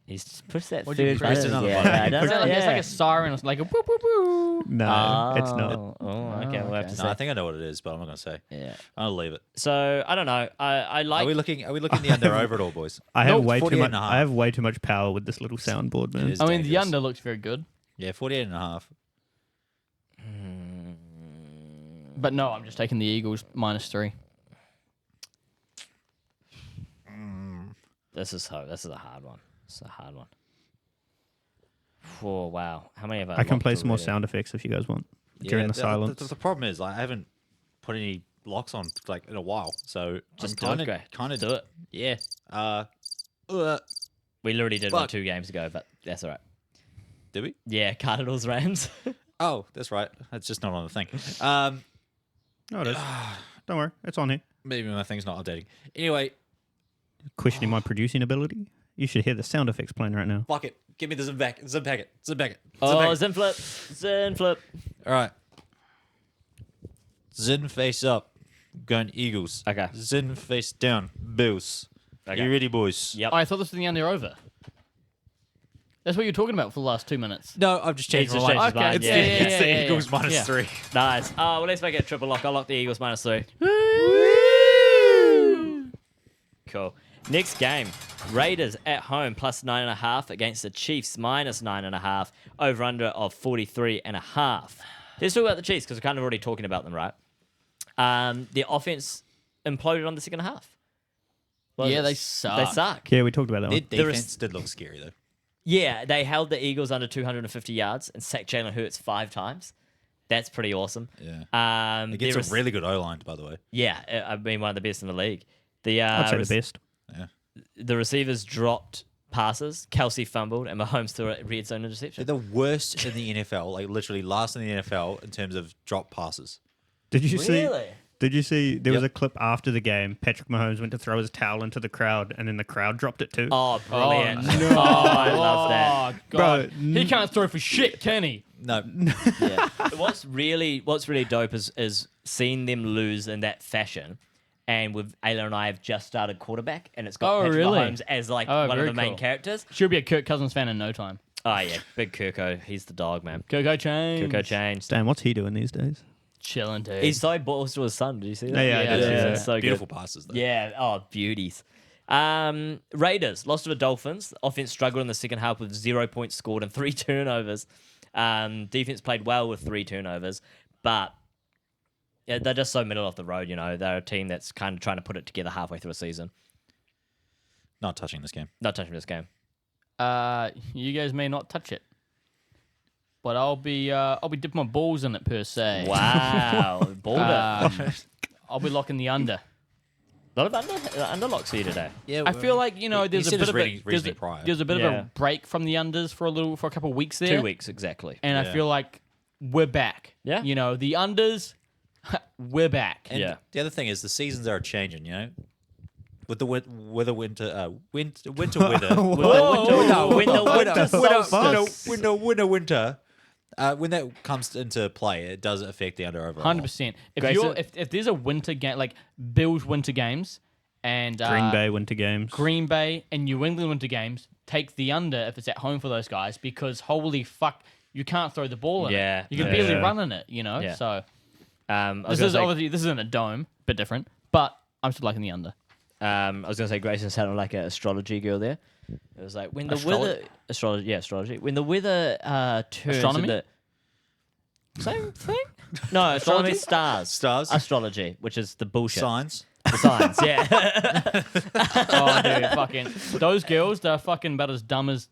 He's pushed that What'd you third press button. another Yeah, button? I know, It's like, yeah. it's like a siren, it's like a whoop whoop whoop. No, it's not. Oh, okay. We'll have to No, say. I think I know what it is, but I'm not going to say. Yeah. I'll leave it. So I don't know. I like. Are we looking the under over it all, boys? I have Nope, way too 48 much. and a half. I have way too much power with this little soundboard, man. It is I mean, the dangerous. under looks very good, Yeah, 48 and a half. but no, I'm just taking the Eagles -3. This is a hard one. This is a hard one. Oh wow! How many have I? I can locked play some more already? sound effects if you guys want during the silence. The problem is, like, I haven't put any locks on like in a while, so Just I'm do it, Gray. kind of Do it. Yeah. We literally did one Fuck. 2 games ago, but that's all right. Did we? Yeah, Cardinals Rams. Oh, that's right. That's just not on the thing. No, it is. Don't worry, it's on here. Maybe my thing's not updating. Anyway, Questioning my producing ability. You should hear the sound effects playing right now. fuck it. Give me the zim packet. Zim packet. Zim packet. Oh, Zen flip. All right. Zin face up. Going Eagles. Okay. Zin face down. Bills. Okay. You ready, boys? Yep. Oh, I thought this was the under over. That's what you're talking about for the last 2 minutes. No, I've just changed He's my just mind. changed his mind. It's Yeah, the, yeah, it's the yeah, Eagles yeah. minus Yeah. 3. Nice. Well, let's make it a triple lock. I'll lock the Eagles -3. Cool. Next game, Raiders at home +9.5 against the Chiefs -9.5. Over under of 43.5. Let's talk about the Chiefs because we're kind of already talking about them, right? Their offense imploded on the second half. Yeah, they They suck. suck. Yeah, we talked about that Their one. There is- defense did look scary, though. Yeah, they held the Eagles under 250 yards and sacked Jalen Hurts 5 times. That's pretty awesome. Yeah. Against there is- a really good O-line, by the way. Yeah, I've been one of the best in the league. The I'd say the best. Yeah. the receivers dropped passes. Kelsey fumbled, and Mahomes threw a red zone They're interception. the worst in the NFL, like literally last in the NFL in terms of drop passes. Did you see? Really? Did you see? There was Yep. a clip after the game. Patrick Mahomes went to throw his towel into the crowd, and then the crowd dropped it too. Oh, brilliant! no. Oh, I love that. Oh, God. Bro, He can't throw for shit, can he? No. Yeah. What's really dope is seeing them lose in that fashion. And with Ayla and I have just started quarterback, and it's got Oh, Patrick really? Mahomes as like Oh, one of very the main cool. characters. She'll be a Kirk Cousins fan in no time. Oh yeah, big Kirko. He's the dog, man. Kirko change. Kirko changed. Damn, what's he doing these days? Chilling, dude. He's so balls to his son. Did you see that? Yeah, I did see that. So Beautiful good. passes, though. Yeah. Oh, beauties. Raiders lost to the Dolphins. Offense struggled in the second half with 0 points scored and 3 turnovers. Defense played well with 3 turnovers, but yeah, they're just so middle of the road. You know, they're a team that's kind of trying to put it together halfway through a season. Not touching this game. Not touching this game. You guys may not touch it, but I'll be dipping my balls in it per se. Wow, baller. I'll be locking the under. A lot of underlocks for you today. Yeah, I feel like there's a said bit his of reading- a reasoning prior. there's a bit of Yeah. a break from the unders for a couple of weeks there. 2 weeks exactly. And I Yeah. feel like we're back. Yeah. The unders, we're back. And Yeah. the other thing is the seasons are changing, you know? With the winter weather. When the Whoa. winter winter. When that comes into play, it does affect the under over. 100%. Grayson- If there's a winter game like Bills winter games and Green Bay winter games. Green Bay and New England winter games, take the under if it's at home for those guys because holy fuck, you can't throw the ball in Yeah. it. You can Yeah. barely run in it, Yeah. So I was this gonna is say- obviously this isn't a dome, bit different, but I'm still liking the under. I was gonna say Grayson sounded like an astrology girl there. It was like when the weather astrology. When the weather turns Astronomy? into same thing. No, astronomy stars. Astrology, which is the bullshit. Signs. The signs. Yeah. Oh, dude, fucking those girls, they're fucking about as dumb as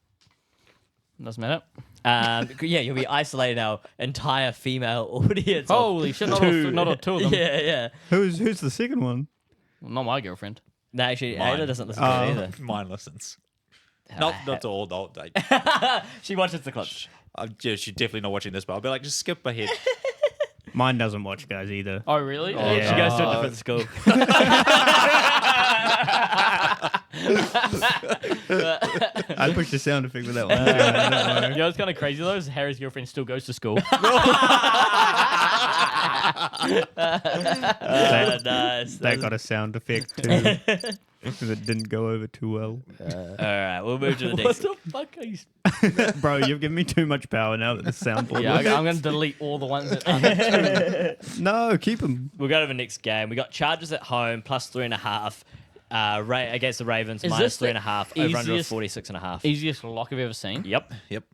Doesn't matter. Yeah, you'll be isolating our entire female audience. of Holy shit! Not all two of them. Yeah. Who's the second one? Well, not my girlfriend. No, actually, Mine. Ayla doesn't listen to it either. Mine listens. Not to all. No, She watches the clips. she's definitely not watching this, but I'll be like, just skip ahead. Mine doesn't watch guys either. Oh really? She goes to a different school. I pushed the sound effect with that one. Don't worry. You know what's kind of crazy though is Harry's girlfriend still goes to school. Nice. That got a sound effect too. Because it didn't go over too well. All right, we'll move to the What next. the fuck are you? Bro, you've given me too much power now that the soundboard Yeah, works. I'm going to delete all the ones that aren't. No, keep them. We'll go to the next game. We got Chargers at home plus 3.5. Against the Ravens Is minus this the 3.5. Over under easiest- 46.5. Easiest lock I've ever seen. Yep. Yep.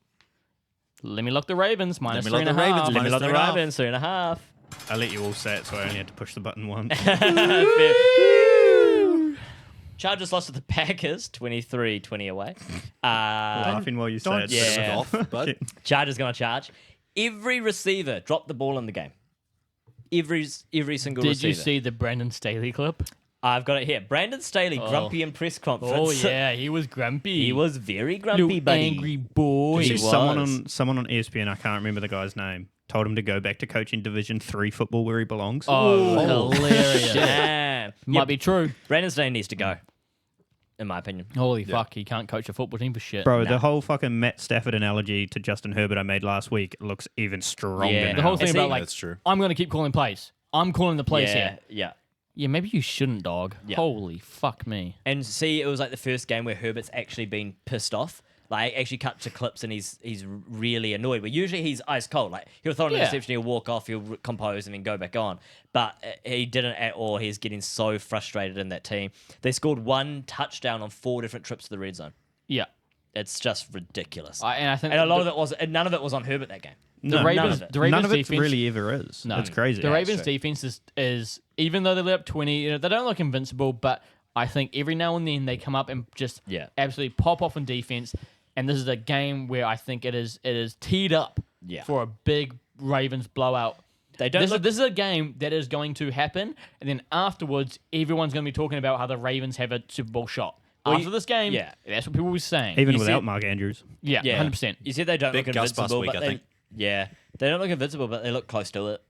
Let me lock the Ravens minus me lock the 3.5. Ravens, Let me minus lock the 3.5. Ravens 3.5. I let you all say it, so I only had to push the button once. Chargers lost to the Packers 23-20 away. Laughing while you say it. yeah. Set off, but Chargers going to charge. Every receiver dropped the ball in the game. Every single Did receiver. you see the Brandon Staley clip? I've got it here. Brandon Staley, grumpy in press conference. Oh yeah, he was grumpy. He was very grumpy, Little buddy. angry boy. He Someone was. someone on ESPN, I can't remember the guy's name, told him to go back to coaching Division 3 football where he belongs. Oh, hilarious. Damn. Might Yeah, be true. Brandon Staley needs to go, in my opinion. Holy fuck, he can't coach a football team for shit. Bro, the whole fucking Matt Stafford analogy to Justin Herbert I made last week looks even stronger Yeah. now. The whole thing See, about like, that's true. I'm going to keep calling plays. I'm calling the plays here. Yeah. Yeah, maybe you shouldn't, dog. Yeah. Holy fuck me. And see, it was like the first game where Herbert's actually been pissed off. Like, actually cut to clips and he's really annoyed. But usually he's ice cold. Like, he'll throw an Yeah. interception, he'll walk off, he'll compose and then go back on. But he didn't at all. He's getting so frustrated in that team. They scored 1 touchdown on 4 different trips to the red zone. Yeah. It's just ridiculous. And I think and a lot of it was, and none of it was on Herbert that game. the No, Ravens, none of it. the Ravens None of it defense really ever is. No. It's crazy. The Ravens true. defense is even though they let up 20, you know, they don't look invincible, but I think every now and then they come up and just Yeah. absolutely pop off in defense. And this is a game where I think it is teed up Yeah. for a big Ravens blowout. They don't look, This is a game that is going to happen, and then afterwards, everyone's going to be talking about how the Ravens have a Super Bowl shot. Well, After this game, yeah. that's what people were saying. Even You without see- Mark Andrews. Yeah, yeah, 100%. You said they don't Big look Gus bust invincible, week, but I think. they don't look invincible, but they look close to it.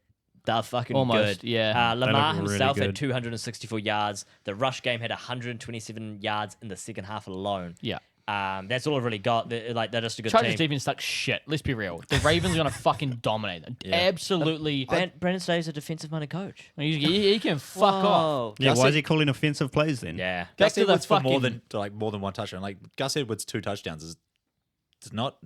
They're fucking Almost, good. yeah. Lamar They look really himself had good. 264 yards. The rush game had 127 yards in the second half alone. Yeah. That's all I've really got. They're just a good Chargers team. defense stuck shit. Let's be real. The Ravens are going to fucking dominate them. Absolutely. Brandon Staley's a defensive-minded coach. He can fuck off. Yeah, Gus why is said- he calling offensive plays then? Yeah. Back Gus to the Edwards for more fucking- than more than 1 touchdown. Like Gus Edwards' 2 touchdowns is it's not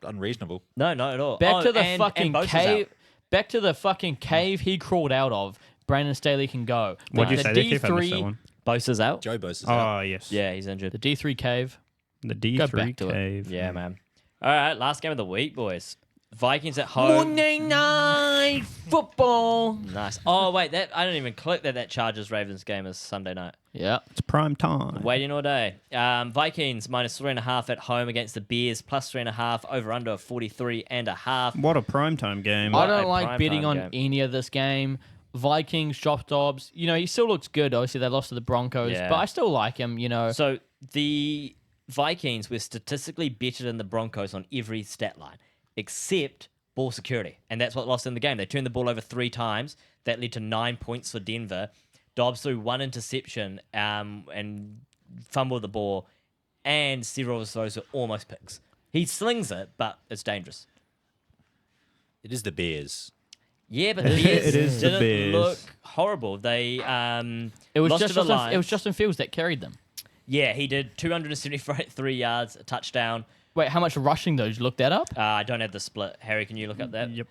unreasonable. No, not at all. Back to the and fucking Bosa's cave. out. Back to the fucking cave he crawled out of. Brandon Staley can go. What'd you The say? There, Keith? I missed that D3, one. Bosa's out. Joe Bosa is out. Oh, yes. Yeah, he's injured. the D3 cave. The Go D3 back to it. cave. Yeah, man. All right, last game of the week, boys. Vikings at home. Monday night football. Nice. Oh wait, I didn't even click that Chargers Ravens game is Sunday night. Yeah. It's prime time. Waiting all day. Vikings minus 3.5 at home against the Bears, plus 3.5 over under of 43.5. What a prime time game. I What don't a like prime betting time on game. any of this game. Vikings, Josh Dobbs. You know, he still looks good. Obviously, they lost to the Broncos, Yeah. but I still like him. You know. So the Vikings were statistically better than the Broncos on every stat line, except ball security, and that's what lost in the game. They turned the ball over 3 times. That led to 9 points for Denver. Dobbs threw 1 interception and fumbled the ball, and several of those were almost picks. He slings it, but it's dangerous. It is the Bears. Yeah, but the It Bears is the didn't Bears. look horrible. They it was lost just to the Lions. it was Justin Fields that carried them. Yeah, he did 273 yards, a touchdown. Wait, how much rushing though? Did you look that up? I don't have the split. Harry, can you look up that? Yep.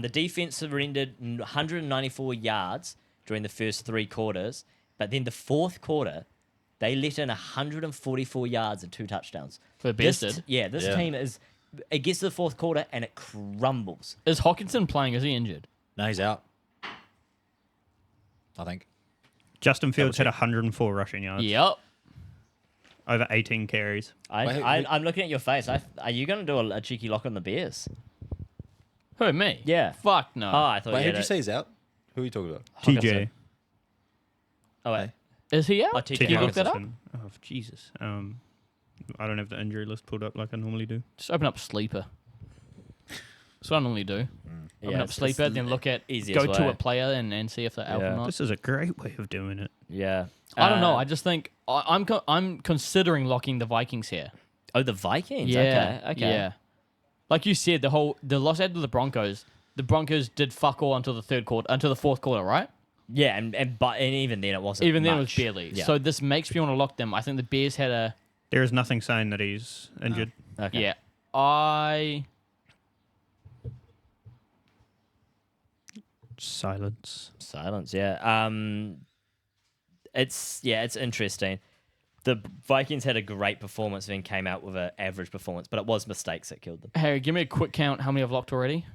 The defense surrendered 194 yards during the first 3 quarters, but then the fourth quarter, they let in 144 yards and 2 touchdowns. The Bears This- did. Yeah, this Yeah. team is. It gets to the fourth quarter and it crumbles. Is Hawkinson playing? Is he injured? No, he's out. I think. Justin Fields had 104 rushing yards. Yep. over 18 carries. I'm looking at your face. Are you going to do a cheeky lock on the Bears? Who, me? Yeah. Fuck no. Oh, I thought Wait, you who had did you it. say he's out? Who are you talking about? TJ. Oh, wait. Is he out? Oh, TJ. Can you look Hawkinson. that up? Oh, Jesus. I don't have the injury list pulled up like I normally do. Just open up Sleeper. That's what I normally do. Open up it's Sleeper, then look at, easiest go to way. a player and see if they're out Yeah. or not. This is a great way of doing it. Yeah. I don't know. I just think I'm considering locking the Vikings here. Oh, the Vikings. Yeah. Okay. Yeah. Like you said, the loss out to the Broncos did fuck all until the fourth quarter, right? Yeah, and even then it wasn't. Even then it was much. barely. Yeah. So this makes me want to lock them. I think the Bears had a There is nothing saying that he's injured. Okay. yeah. Silence. Silence. Yeah. It's interesting. The Vikings had a great performance, then came out with an average performance, but it was mistakes that killed them. Harry, give me a quick count how many I've locked already,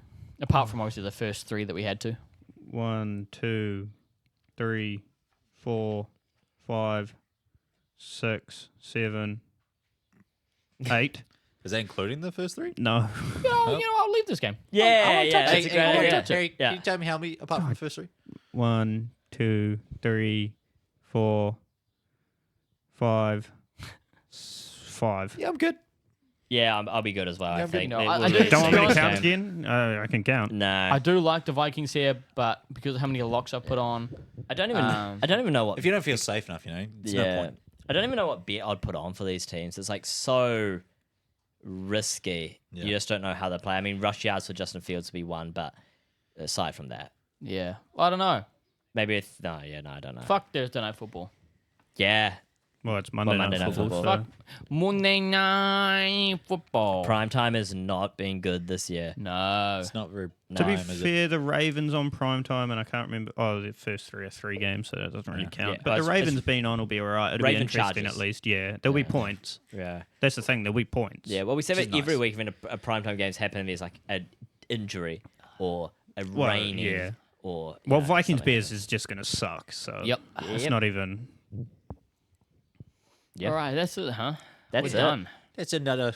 apart from obviously the first three that we had to. 1, 2, 3, 4, 5, 6, 7, 8. Is that including the first three? No. No, I'll leave this game. Yeah, I won't yeah, touch that's it. a great I won't idea. touch it. Harry, Yeah. can you tell me how many apart from the first three? 1, 2, 3, 4, 5, 5. Yeah, I'm good. Yeah, I'll be good as well. I Yeah, think. no, It I will do- be a Don't want me to honest, count game. again? I can count. No, I do like the Vikings here, but because of how many locks I've put on, I don't even. Um, I don't even know what. If you don't feel safe enough, there's no point. I don't even know what bet I'd put on for these teams. It's like so risky. Yeah. You just don't know how they play. I mean, rush yards for Justin Fields to be one, but aside from that, yeah. I don't know. maybe no, I don't know. Fuck Thursday night football. Yeah, Well, it's Monday, Monday night Night football. Football. So. Fuck Monday night football. prime time has not been good this year. No. It's not very To be prime, is it? fair, the Ravens on prime time, and I can't remember. Oh, the first three are 3 games, so that doesn't really count. Yeah, But the it's- Ravens being on will be all right. It'll be Raven interesting Chargers. at least. Yeah, there'll be points. Yeah, That's the thing. There'll be points. yeah. Well, we say Which that is every nice. week when a primetime game's happening, there's like an injury or a Well, raining. yeah. Or Well, know, Vikings something Bears is just going to suck. So Yep. it's Yep. not even. Yeah. All right, that's it, huh? That's We're it. done. It's another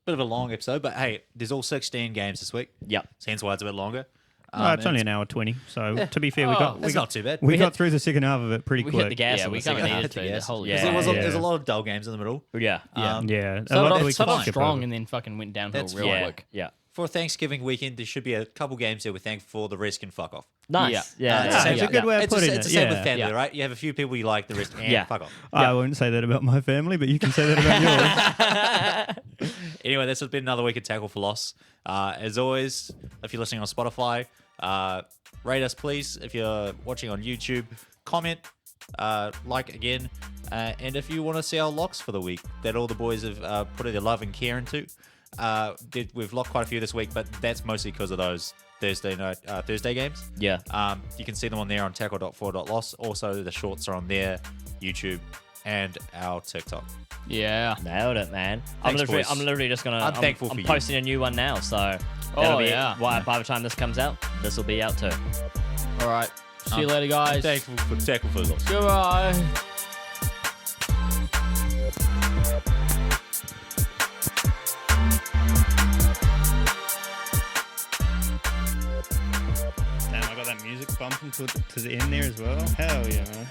bit of a long episode, but hey, there's all 16 games this week. Yep. Hence why it's a bit longer. It's only an hour 20. So to be fair, we Oh, got It's not too bad. we got through the second half of it pretty We quick. hit the gas. Yeah, on we the kind of second half. needed to. Yes. The whole Yeah. There was Yeah. there's a lot of dull games in the middle. Yeah. Yeah. Yeah, a Started lot off, that we started could off skip strong over. and then fucking went downhill That's real Yeah. quick. Yeah. For Thanksgiving weekend, there should be a couple games there we're thankful for. The rest can fuck off. Nice. Yeah. Yeah, it's a good way of It's putting it's it. the same Yeah. with family, Yeah. right? You have a few people you like, the rest, Yeah. fuck off. I wouldn't say that about my family, but you can say that about yours. Anyway, this has been another week of Tackle for Loss. As always, if you're listening on Spotify, rate us, please. If you're watching on YouTube, comment, like again. And if you want to see our locks for the week that all the boys have put their love and care into, we've locked quite a few this week, but that's mostly because of those Thursday games. Yeah. You can see them on there on tackle.4.loss. Also, the shorts are on there, YouTube, and our TikTok. Yeah. Nailed it, man. Thanks, I'm boys. literally just gonna. I'm thankful for I'm you. posting a new one now, so Oh, that'll be yeah. why by the time this comes out, this will be out too. All right. See you later, guys. Thankful for Tackle for Loss. Goodbye. Damn, I got that music bumping to the end there as well. Hell yeah, man.